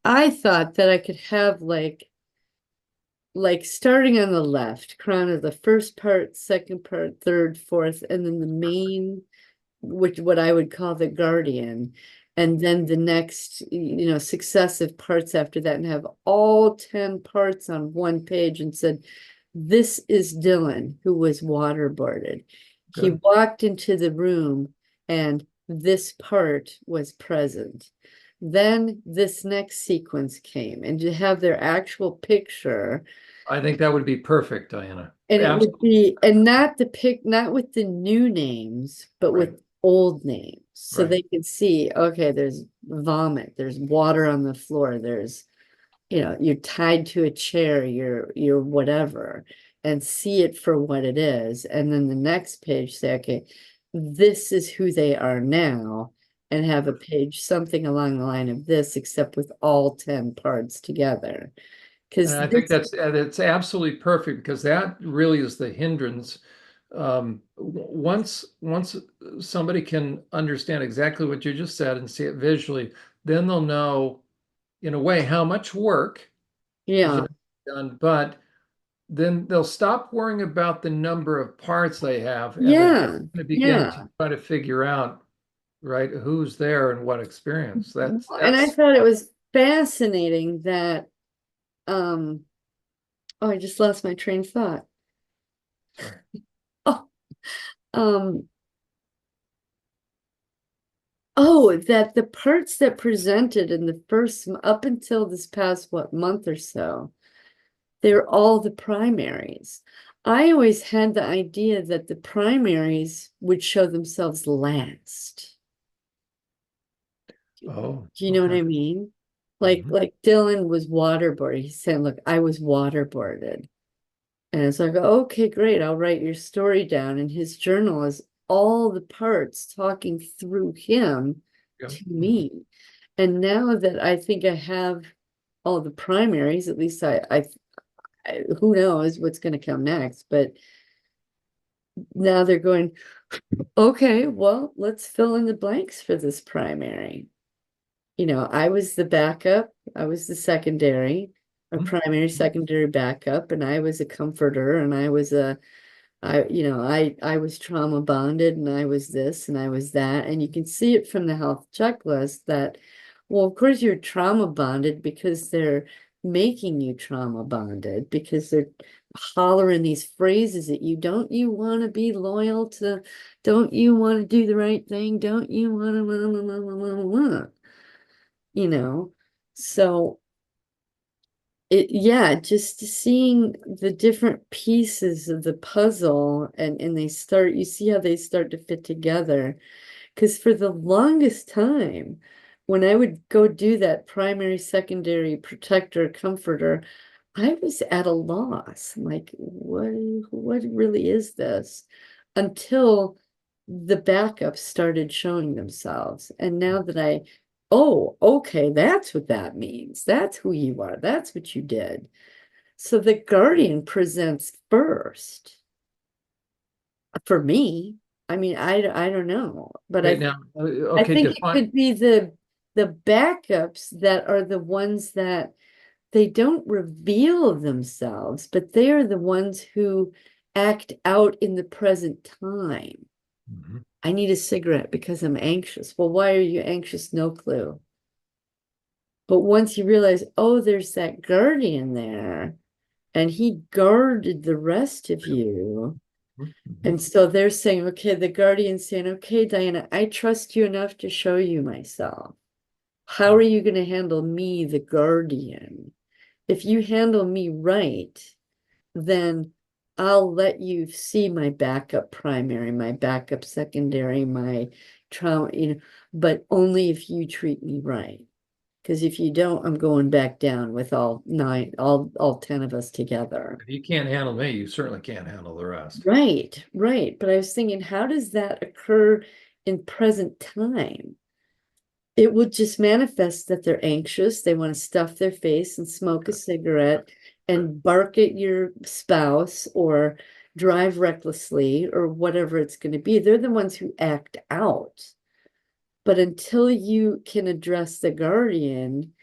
I thought that I could have like starting on the left, crown of the first part, second part, third, fourth, and then the main, which what I would call the guardian, and then the next, successive parts after that, and have all 10 parts on one page and said, this is Dylan, who was waterboarded. He Good. walked into the room and this part was present. then this next sequence came, and to have their actual picture, I think that would be perfect, Diana. and it would Absolutely. be, and not the pic, not with the new names, but Right, with old names, so right. they could see, okay, there's vomit, there's water on the floor, there's, you're tied to a chair, you're whatever, and see it for what it is. And then the next page say, okay, this is who they are now, and have a page something along the line of this, except with all 10 parts together. And Because I think this, that's absolutely perfect because that really is the hindrance. Once somebody can understand exactly what you just said and see it visually, then they'll know in a way how much work is yeah, done, but then they'll stop worrying about the number of parts they have and they're just yeah, going to begin to yeah. try to figure out, right, who's there and what experience. And I That's thought it was fascinating that, um, oh, I just lost my train of thought. sorry. Oh, um, oh, that the parts that presented in the first, up until this past, what, month or so, they're all the primaries. I always had the idea that the primaries would show themselves last. Oh, Do you know what okay. I mean? Like, Mhm. like Dylan was waterboarded. He said, look, I was waterboarded. And it's like, okay, great. I'll write your story down. And his journal is all the parts talking through him Yeah. to Mhm. me. And now that I think I have all the primaries, at least who knows what's going to come next, but now they're going, okay, well, let's fill in the blanks for this primary. I was the backup, I was the secondary, a Mhm. primary, secondary backup, and I was a comforter, and I was trauma bonded, and I was this and I was that. And you can see it from the health checklist that, well, of course you're trauma bonded because they're making you trauma bonded, because they're hollering these phrases at you. Don't you want to be loyal to, don't you want to do the right thing? Don't you want to, you know? So yeah, just seeing the different pieces of the puzzle, and you see how they start to fit together. Because for the longest time, when I would go do that primary, secondary, protector, comforter, I was at a loss. I'm like, what really is this? Until the backups started showing themselves. And now that oh, okay, that's what that means. That's who you are. That's what you did. So the Guardian presents first for me. I mean, I don't know, but Wait now. I Okay, think it define. could be the backups that are the ones that they don't reveal themselves, but they are the ones who act out in the present time. Mhm. I need a cigarette because I'm anxious. Well, why are you anxious? No clue. But once you realize, oh, there's that guardian there, and he guarded the rest of you. Mhm. And so they're saying, okay, the guardian's saying, okay, Diana, I trust you enough to show you myself. How are you going to handle me, the guardian? If you handle me right, then I'll let you see my backup primary, my backup secondary, my trauma, but only if you treat me right. Because if you don't, I'm going back down with all nine, all 10 of us together. If you can't handle me, you certainly can't handle the rest. Right, right. But I was thinking, how does that occur in present time? It would just manifest that they're anxious, they want to stuff their face and smoke a cigarette and bark at your spouse or drive recklessly or whatever it's going to be. They're the ones who act out. But until you can address the guardian,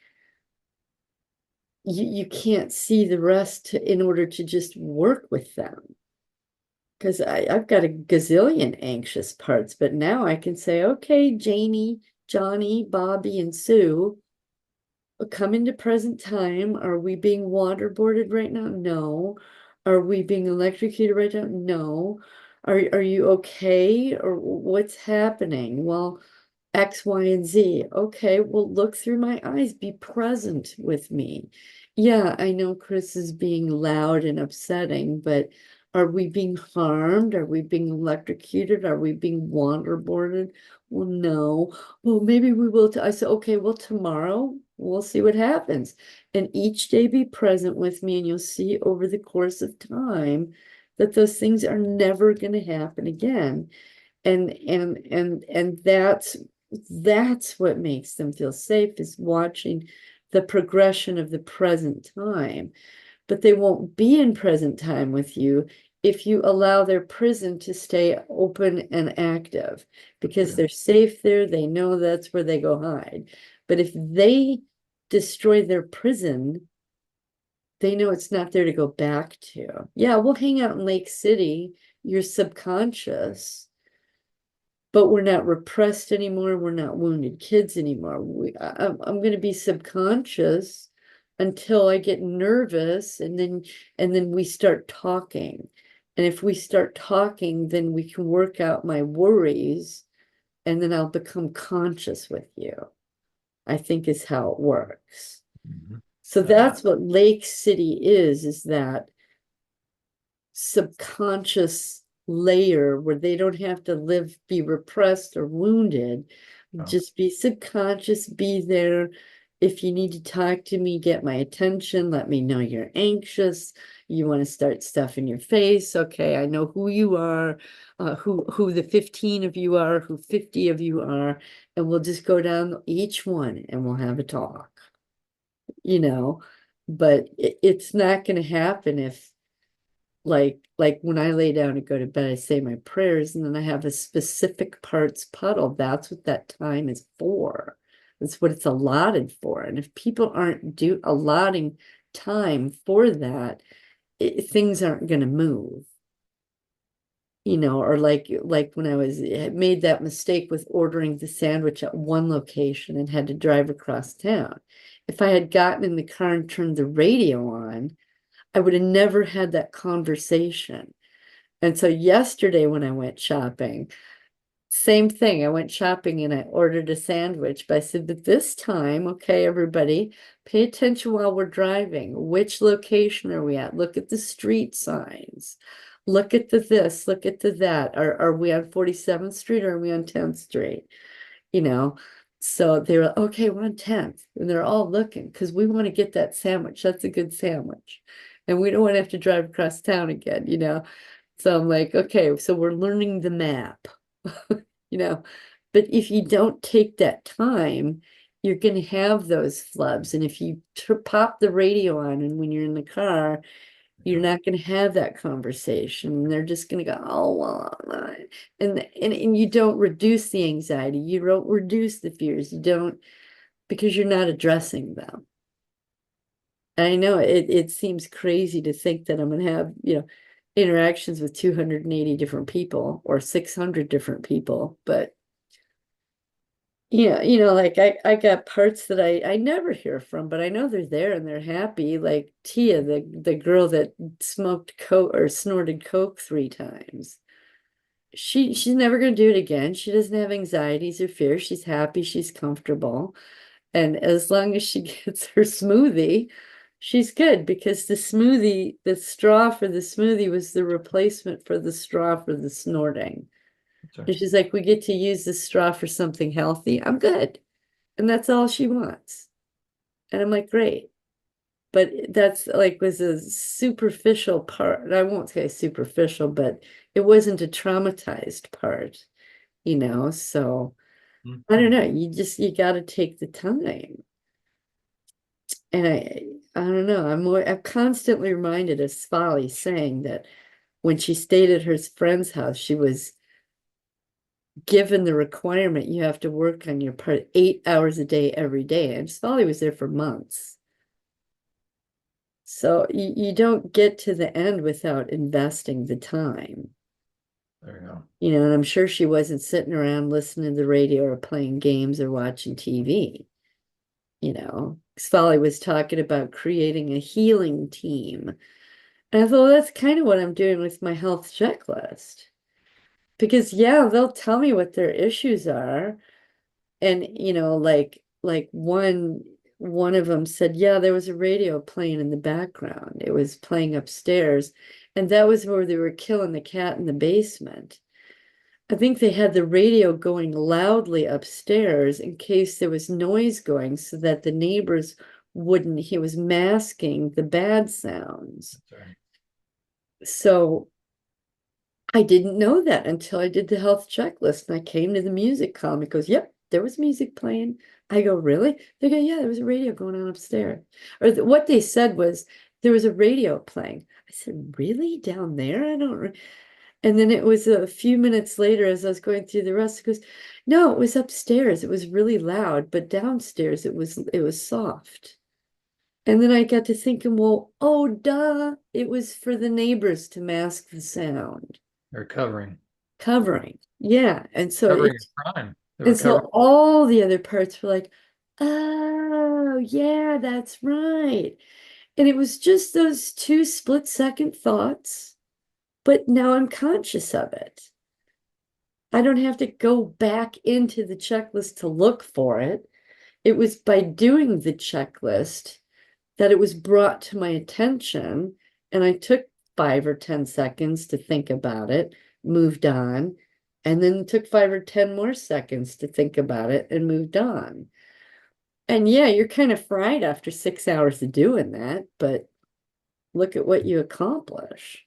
you can't see the rest in order to just work with them. Because I've got a gazillion anxious parts, but now I can say, okay, Janie, Johnny, Bobby, and Sue, come into present time. Are we being waterboarded right now? No. Are we being electrocuted right now? No. Are you okay? Or what's happening? Well, X, Y, and Z. Okay, well, look through my eyes. Be present with me. Yeah, I know Chris is being loud and upsetting, but are we being harmed? Are we being electrocuted? Are we being waterboarded? Well, no. Well, maybe we will. I said, okay, well, tomorrow we'll see what happens. And each day be present with me, and you'll see over the course of time that those things are never going to happen again. And that's what makes them feel safe, is watching the progression of the present time. But they won't be in present time with you if you allow their prison to stay open and active, because Sure. they're safe there. They know that's where they go hide. But if they destroy their prison, they know it's not there to go back to. Yeah, we'll hang out in Lake City, your subconscious, but we're not repressed anymore. We're not wounded kids anymore. I'm going to be subconscious until I get nervous, and then we start talking. And if we start talking, then we can work out my worries, and then I'll become conscious with you, I think is how it works. Mhm. So Uh, that's what Lake City is that subconscious layer where they don't have to be repressed or wounded. oh, Just be subconscious, be there. If you need to talk to me, get my attention, let me know you're anxious, you want to start stuff in your face. Okay, I know who you are, who the 15 of you are, who 50 of you are, and we'll just go down each one and we'll have a talk, you know. But it's not going to happen if, like when I lay down to go to bed, I say my prayers, and then I have a specific parts puddle. That's what that time is for. That's what it's allotted for. And if people aren't allotting time for that, things aren't going to move. Or like when I had made that mistake with ordering the sandwich at one location and had to drive across town. If I had gotten in the car and turned the radio on, I would have never had that conversation. And so yesterday when I went shopping, same thing. I went shopping and I ordered a sandwich, but I said, but this time, okay, everybody, pay attention while we're driving. Which location are we at? Look at the street signs. Look at the this, look at the that. Are we on 47th Street or are we on 10th Street? You know, so they were, okay, we're on 10th. And they're all looking because we want to get that sandwich. That's a good sandwich. And we don't want to have to drive across town again. So I'm like, okay, so we're learning the map, you know. But if you don't take that time, you're going to have those flubs. And if you pop the radio on and when you're in the car, you're yeah. not going to have that conversation. And they're just going to go, oh, well, and you don't reduce the anxiety. You don't reduce the fears. You don't, because you're not addressing them. I know it seems crazy to think that I'm gonna have, interactions with 280 different people or 600 different people, but yeah, like I got parts that I never hear from, but I know they're there and they're happy. Like Tia, the girl that smoked coke or snorted coke 3 times. She's never gonna do it again. She doesn't have anxieties or fears. She's happy, she's comfortable. And as long as she gets her smoothie, she's good, because the straw for the smoothie was the replacement for the straw for the snorting. That's right. And she's like, we get to use the straw for something healthy. I'm good. And that's all she wants. And I'm like, great. But that's like was a superficial part. I won't say superficial, but it wasn't a traumatized part. So I don't Mhm. know. You got to take the time. And I don't know. I'm constantly reminded of Svali saying that when she stayed at her friend's house, she was given the requirement you have to work on your part 8 hours a day every day. And Svali was there for months. So you don't get to the end without investing the time. There you go. And I'm sure she wasn't sitting around listening to the radio or playing games or watching TV. Svali was talking about creating a healing team. And I thought, well, that's kind of what I'm doing with my health checklist. Because, yeah, they'll tell me what their issues are, And like one of them said, yeah, there was a radio playing in the background. It was playing upstairs, and that was where they were killing the cat in the basement. I think they had the radio going loudly upstairs in case there was noise going so that the neighbors wouldn't, he was masking the bad sounds. Sorry. So I didn't know that until I did the health checklist and I came to the music column. It goes, yep, there was music playing. I go, really? They go, yeah, there was a radio going on upstairs. Or what they said was there was a radio playing. I said, really? Down there? I don't. And then it was a few minutes later as I was going through the rest, it goes, no, it was upstairs. It was really loud, but downstairs it was soft. And then I got to thinking, well, oh duh, it was for the neighbors to mask the sound. They're covering Covering. Yeah. And so covering it's a crime. They were and covering. so all the other parts were like, oh yeah, that's right. And it was just those two split-second thoughts, but now I'm conscious of it. I don't have to go back into the checklist to look for it. It was by doing the checklist that it was brought to my attention, and I took 5 or 10 seconds to think about it, moved on, and then took 5 or 10 more seconds to think about it and moved on. And yeah, you're kind of fried after 6 hours of doing that, but look at what you accomplish,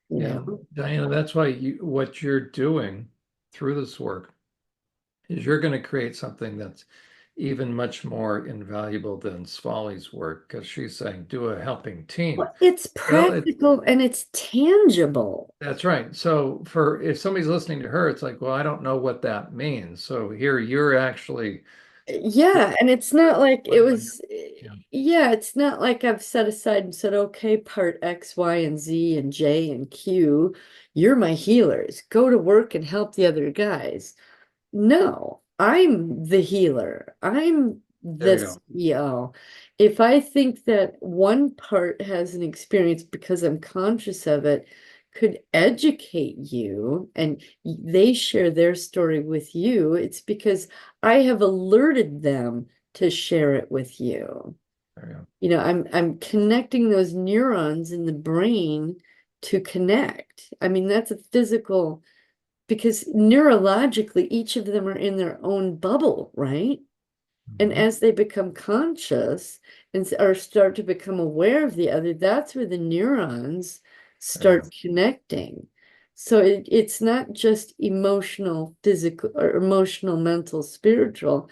you Yeah, know? Diana, that's why what you're doing through this work is you're going to create something that's even much more invaluable than Svali's work because she's saying do a helping team. Well, it's Well, practical and it's tangible. that's right. So for if somebody's listening to her, it's like, well, I don't know what that means. So here you're actually, Yeah, and it's not like it was, yeah, yeah, it's not like I've set aside and said, okay, part X, Y, and Z, and J, and Q, you're my healers. Go to work and help the other guys. No, I'm the healer. I'm there the you go. CEO. If I think that one part has an experience because I'm conscious of it, could educate you and they share their story with you, it's because I have alerted them to share it with you. There you go. I'm connecting those neurons in the brain to connect. I mean, that's a physical because neurologically, each of them are in their own bubble, right? And Mhm. as they become conscious and or start to become aware of the other, that's where the neurons There you start connecting. So it's not just emotional, physical, or emotional, mental, spiritual.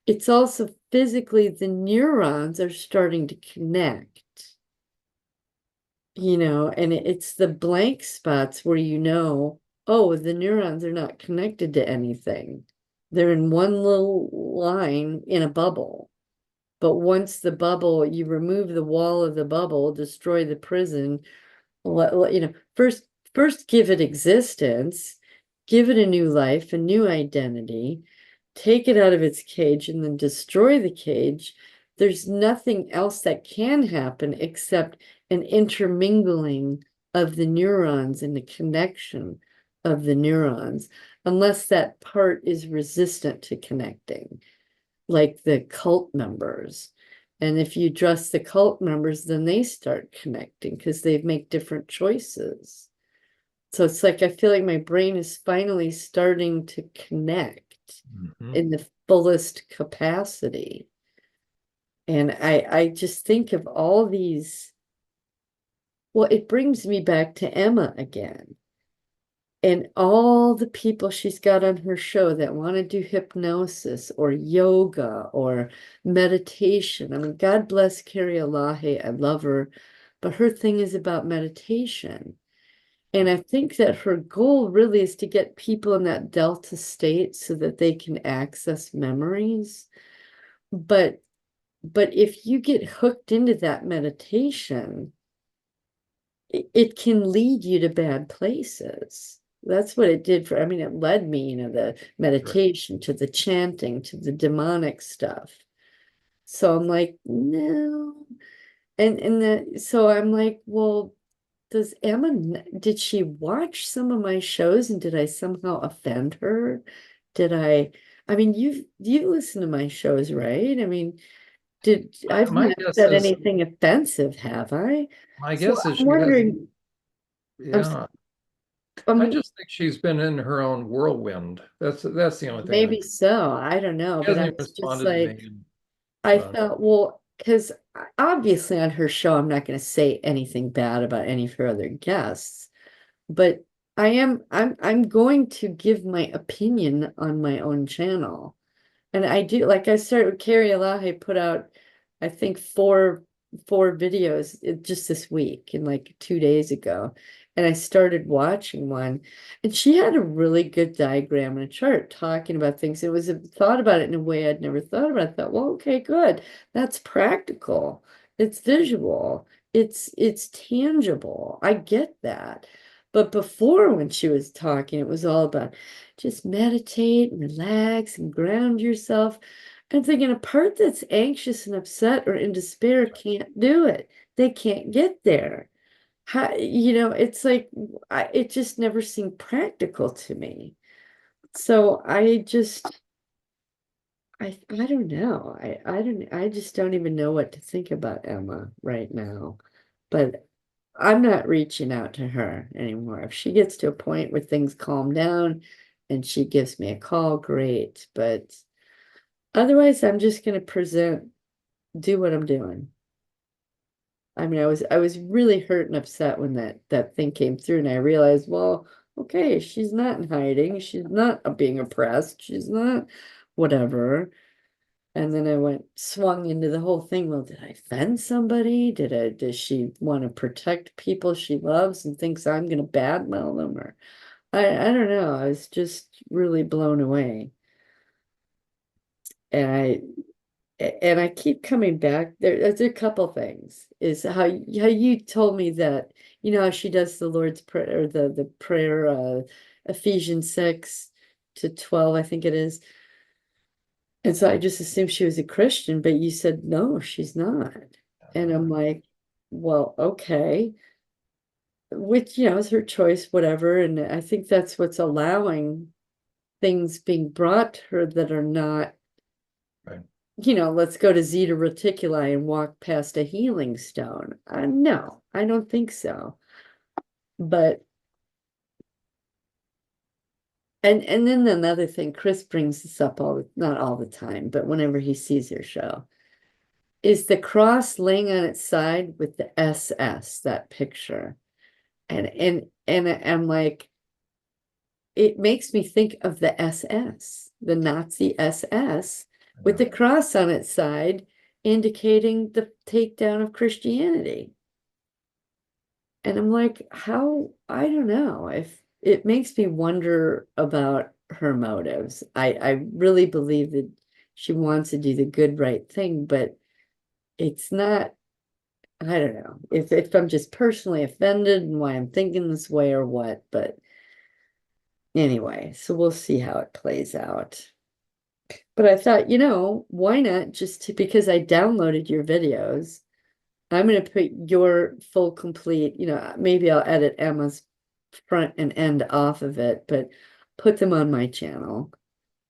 It's also physically the neurons are starting to connect, and it's the blank spots where oh, the neurons are not connected to anything. They're in one little line in a bubble. But once you remove the wall of the bubble, destroy the prison, first give it existence, give it a new life, a new identity, take it out of its cage, and then destroy the cage. There's nothing else that can happen except an intermingling of the neurons and the connection of the neurons, unless that part is resistant to connecting, like the cult members. And if you address the cult members, then they start connecting because they make different choices. So it's like I feel like my brain is finally starting to connect Mhm. in the fullest capacity. And I just think of all these, well, it brings me back to Emma again. And all the people she's got on her show that want to do hypnosis or yoga or meditation. I mean, God bless Carrie Alahe. I love her, but her thing is about meditation. And I think that her goal really is to get people in that delta state so that they can access memories. But if you get hooked into that meditation, it can lead you to bad places. That's what it did I mean, it led me, the Right. meditation, to the chanting, to the demonic stuff. So I'm like, no. So I'm like, well, did she watch some of my shows and did I somehow offend her? Did I mean, you listen to my shows, right? I mean, I've My not guess said is anything offensive, have I? my So guess is I'm she hasn't. wondering, I'm, s- Yeah. I I'm just think she's been in her own whirlwind. That's the only thing I maybe think. so. I don't know, She but hasn't I even was just responded to me. like, And, I uh, thought, well, because obviously on her show, I'm not going to say anything bad about any of her other guests, but I'm going to give my opinion on my own channel. And I do, like I started with Carrie Elahe put out, I think four videos just this week and like 2 days ago. And I started watching one, and she had a really good diagram and a chart talking about things. It was thought about it in a way I'd never thought about. I thought, well, okay, good. That's practical. It's visual. It's tangible. I get that. But before, when she was talking, it was all about just meditate and relax and ground yourself. I'm thinking a part that's anxious and upset or in despair can't do it. They can't get there. How, it's like it just never seemed practical to me. So I don't know. I just don't even know what to think about Emma right now. But I'm not reaching out to her anymore. If she gets to a point where things calm down and she gives me a call, great. But otherwise, I'm just going to do what I'm doing. I mean, I was really hurt and upset when that thing came through, and I realized, well, okay, she's not in hiding. She's not being oppressed. She's not whatever. And then I went swung into the whole thing. Well, did I offend somebody? Does she want to protect people she loves and thinks I'm gonna badmouth them? Or I don't know. I was just really blown away. And I keep coming back. There's a couple things. Is how you told me that, how she does the Lord's Prayer, the prayer, Ephesians 6 to 12, I think it is. And so I just assumed she was a Christian, but you said no, she's not. And I'm like, well, okay, which, is her choice, whatever. And I think that's what's allowing things being brought to her that are not, right. let's go to Zeta Reticuli and walk past a healing stone. No, I don't think so. But, and then another thing, Chris brings this up not all the time, but whenever he sees her show. Is the cross laying on its side with the SS, that picture. And I'm like, it makes me think of the SS, the Nazi SS, with Yeah. the cross on its side, indicating the takedown of Christianity. And I'm like, how, I don't know, if it makes me wonder about her motives. I really believe that she wants to do the good, right thing, but it's not. I don't know if I'm just personally offended and why I'm thinking this way or what, but anyway, so we'll see how it plays out. But I thought, why not because I downloaded your videos, I'm going to put your full complete, maybe I'll edit Emma's front and end off of it, but put them on my channel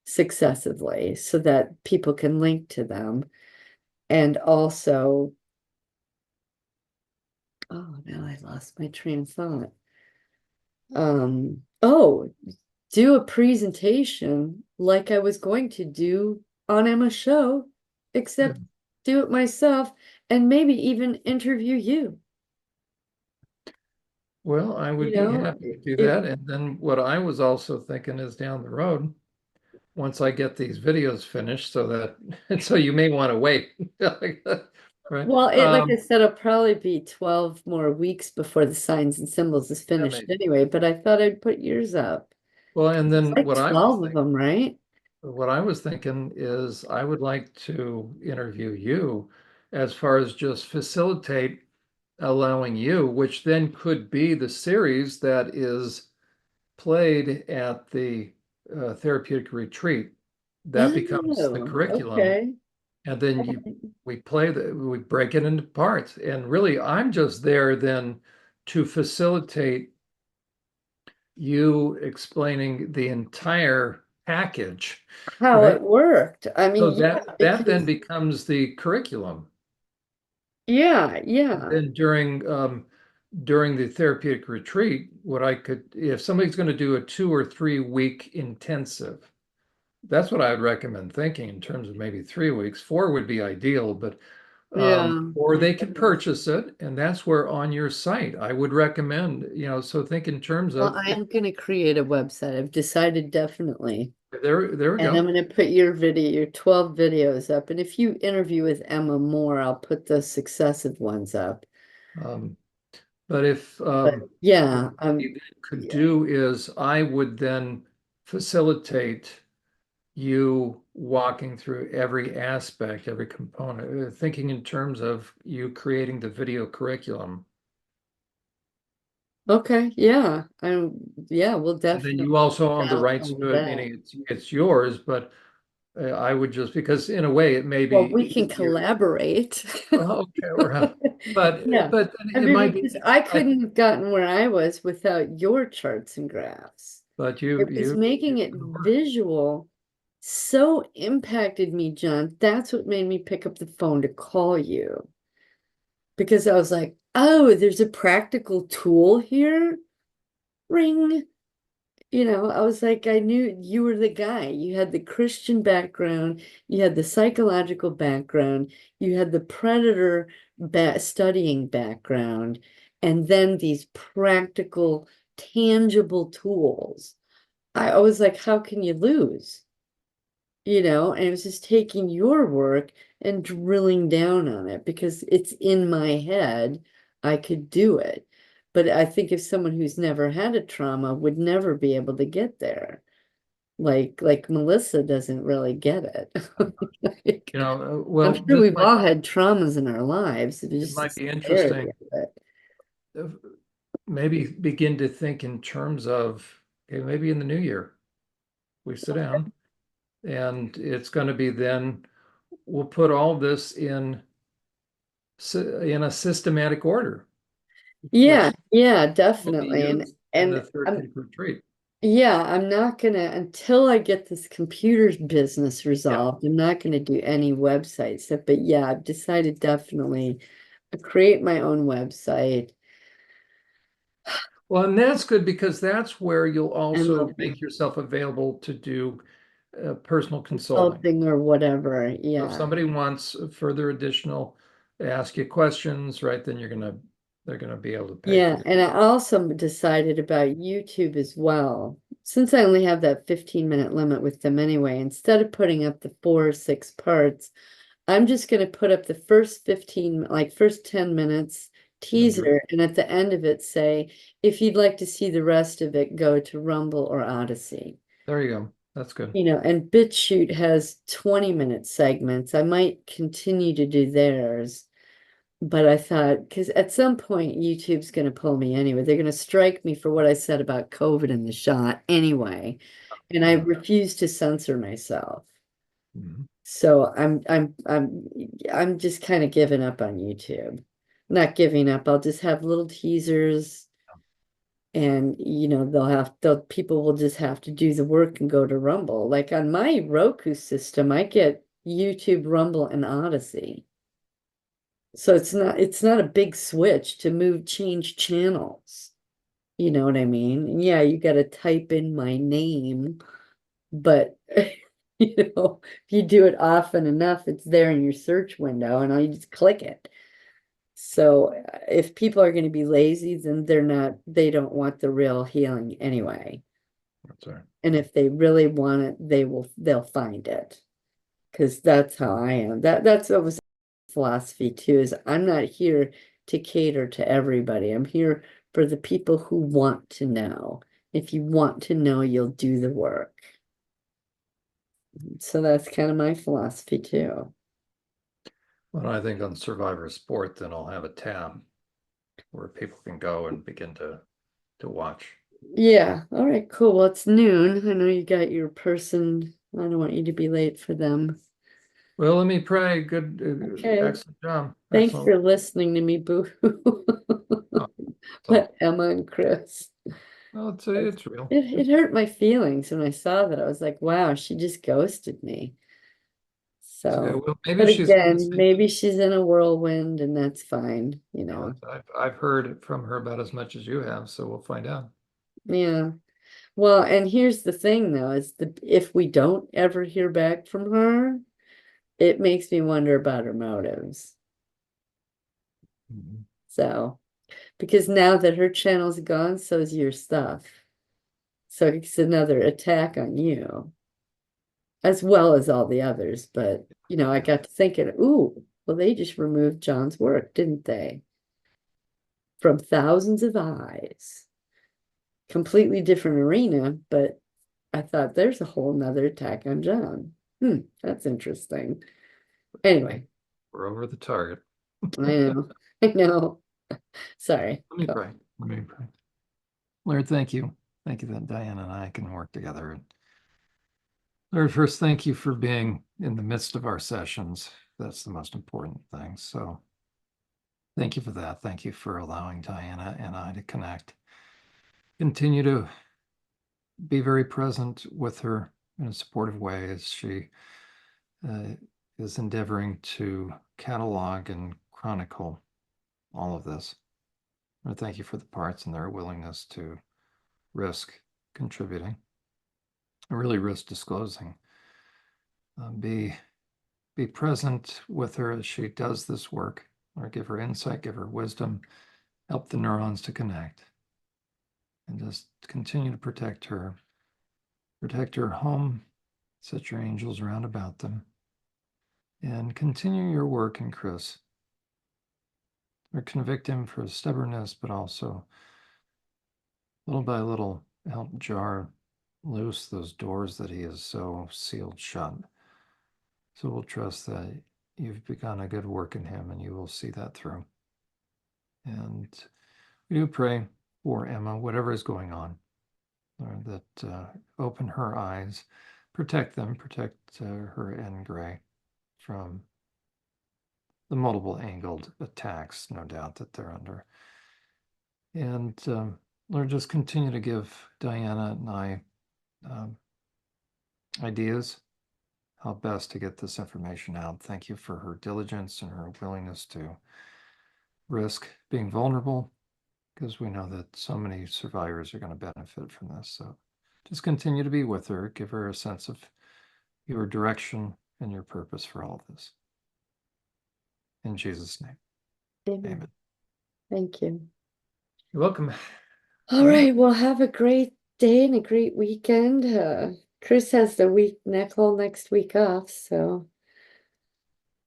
successively so that people can link to them. And also, oh, now I lost my train of thought. Oh, do a presentation like I was going to do on Emma's show, except Good. do it myself and maybe even interview you. Well, I You would be know, happy to do it, that. And then what I was also thinking is down the road, once I get these videos finished, so that and so you may want to wait. Right. well, like I said, it'll probably be 12 more weeks before the signs and symbols is Yeah, finished maybe. anyway, but I thought I'd put yours up. Well, and It's then like what I was 12 of them, right? what I was thinking is I would like to interview you as far as just facilitate allowing you, which then could be the series that is played at the therapeutic retreat. That becomes the Oh, curriculum. okay. And then we break it into parts. And really, I'm just there then to facilitate you explaining the entire package, how right? it worked. I So mean, yeah, that then because becomes the curriculum. yeah, And yeah, then during the therapeutic retreat, what I could, if somebody's going to do a 2 or 3 week intensive, that's what I would recommend thinking in terms of maybe 3 weeks. 4 would be ideal, but yeah. or they could purchase it, and that's where on your site I would recommend, so think in terms Well, of I am going to create a website. I've decided definitely. there we And I'm go. going to put your video, your 12 videos up. And if you interview with Emma more, I'll put the successive ones up. Um, but if But what yeah, you could yeah. do is I would then facilitate you walking through every aspect, every component, thinking in terms of you creating the video curriculum. Okay, yeah. Yeah, we'll And then definitely you also own the out rights on to it, that. meaning it's yours, but I would just, because in a way it may Well, we be can your, collaborate. okay, Yeah. but I it mean, might be, because I I, couldn't have gotten where I was without your charts and graphs. but It was you making do it the work. visual so impacted me, John. That's what made me pick up the phone to call you because I was like, oh, there's a practical tool here. Ring. I was like, I knew you were the guy. You had the Christian background, you had the psychological background, you had the predator studying background, and then these practical, tangible tools. I was like, how can you lose? And it was just taking your work and drilling down on it because it's in my head. I could do it. But I think if someone who's never had a trauma would never be able to get there. Like Melissa doesn't really get it. Like, I'm Well, sure we've all had traumas in our lives. It's it just the might be severity interesting. of it. uh, Maybe begin to think in terms of, okay, maybe in the new year, we sit down and it's going to be then we'll put all this in a systematic order, Yeah, which yeah, will be definitely. And used in the and I'm therapeutic retreat. Yeah, I'm not gonna, until I get this computer business Yeah. resolved, I'm not gonna do any website stuff. But yeah, I've decided definitely to create my own website Well, and that's good because that's where you'll and also the make yourself available to do personal consulting. consulting or whatever. So if Yeah. somebody wants further additional, ask you questions, right, then they're gonna be able to pay for Yeah. that. And I also decided about YouTube as well. Since I only have that 15-minute limit with them anyway, instead of putting up the 4 or 6 parts, I'm just going to put up the first 15, like first 10 minutes And you're, teaser, and at the end of it say, if you'd like to see the rest of it, go to Rumble or Odyssey. there you go. That's good. And Bitchute has 20-minute segments. I might continue to do theirs, but I thought, because at some point YouTube's going to pull me anyway. They're going to strike me for what I said about COVID and the shot anyway, and I Yeah. refuse to censor myself. Mhm. So I'm just kind of giving up on YouTube. Not giving up. I'll just have little teasers and they'll people will just have to do the work and go to Rumble. Like on my Roku system, I get YouTube, Rumble, and Odyssey. So it's not a big switch to change channels. You know what I mean? And yeah, you got to type in my name, but if you do it often enough, it's there in your search window and all you just click it. So if people are going to be lazy, then they don't want the real healing anyway. That's all right. And if they really want it, they'll find it. Because that's how I am. That's what was philosophy too, is I'm not here to cater to everybody. I'm here for the people who want to know. If you want to know, you'll do the work. So that's kind of my philosophy too. When I think on Survivor Sport, then I'll have a tab where people can go and begin to watch. Yeah. All right, cool. Well, it's noon. I know you got your person. I don't want you to be late for them. Well, let me pray. Good, Okay. excellent job. Thanks Excellent. for listening to me, boo. Oh, so Let Emma and Chris. Well, it's real. It hurt my feelings when I saw that. I was like, wow, she just ghosted me. It's okay. So, Well, maybe but she's in the again, same. maybe she's in a whirlwind and that's fine, you Well, know. I've heard from her about as much as you have, so we'll find out. Yeah. Well, and here's the thing though, is that if we don't ever hear back from her, it makes me wonder about her motives. Mhm. So, because now that her channel's gone, so is your stuff. So it's another attack on you, as well as all the others. But, I Yeah. got to thinking, ooh, well, they just removed John's work, didn't they? From thousands of eyes. Completely different arena, but I thought there's a whole nother attack on John. That's interesting. Well, Anyway, we're over the target. I know. I know. Sorry. Let me Go. pray. Let me pray. Lord, thank you. Thank you that Diana and I can work together. And Lord, first, thank you for being in the midst of our sessions. That's the most important thing. So thank you for that. Thank you for allowing Diana and I to connect. Continue to be very present with her in a supportive way as she uh, is endeavoring to catalog and chronicle all of this. I thank you for the parts and their willingness to risk contributing, really risk disclosing. Be present with her as she does this work, or give her insight, give her wisdom, help the neurons to connect, and just continue to protect her home, set your angels around about them, and continue your work in Chris. Or convict him for stubbornness, but also little by little help jar loose those doors that he has so sealed shut. So we'll trust that you've begun a good work in him and you will see that through. And we do pray for Emma, whatever is going on, Lord, that open her eyes, protect them, protect her and Gray from the multiple angled attacks, no doubt, that they're under. And Lord, just continue to give Diana and I um, ideas how best to get this information out. Thank you for her diligence and her willingness to risk being vulnerable, because we know that so many survivors are going to benefit from this. So just continue to be with her, give her a sense of your direction and your purpose for all of this. In Jesus' name, Amen. amen. Thank you. You're welcome. All Well, right. Well, have a great day and a great weekend. Chris has the whole next week off, so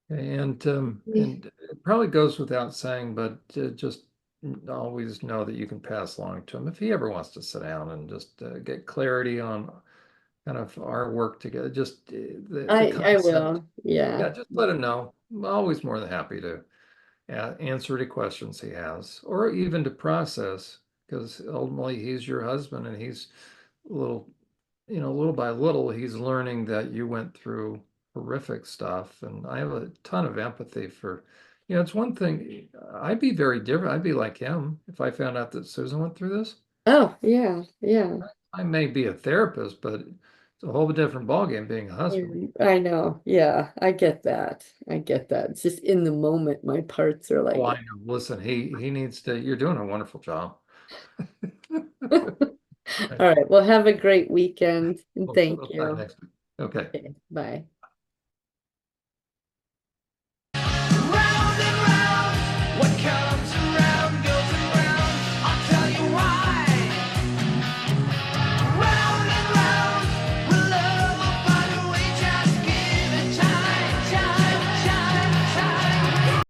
and it probably goes without saying, but just always know that you can pass along to him if he ever wants to sit down and just get clarity on kind of our work together, just the I concept. will. Yeah. Yeah, just let him know. I'm always more than happy to answer any questions he has, or even to process, because ultimately he's your husband and he's a little, little by little, he's learning that you went through horrific stuff. And I have a ton of empathy for, it's one thing, I'd be very different. I'd be like him if I found out that Susan went through this. Oh, yeah, yeah. I may be a therapist, but it's a whole different ballgame being a husband. I know. Yeah, I get that. I get that. It's just in the moment, my parts are Oh, like, I know. Listen, he needs to, you're doing a wonderful job. all Right. right. Well, have a great weekend and thank We'll talk you. next week. Okay. Okay, bye. Round and round, what color?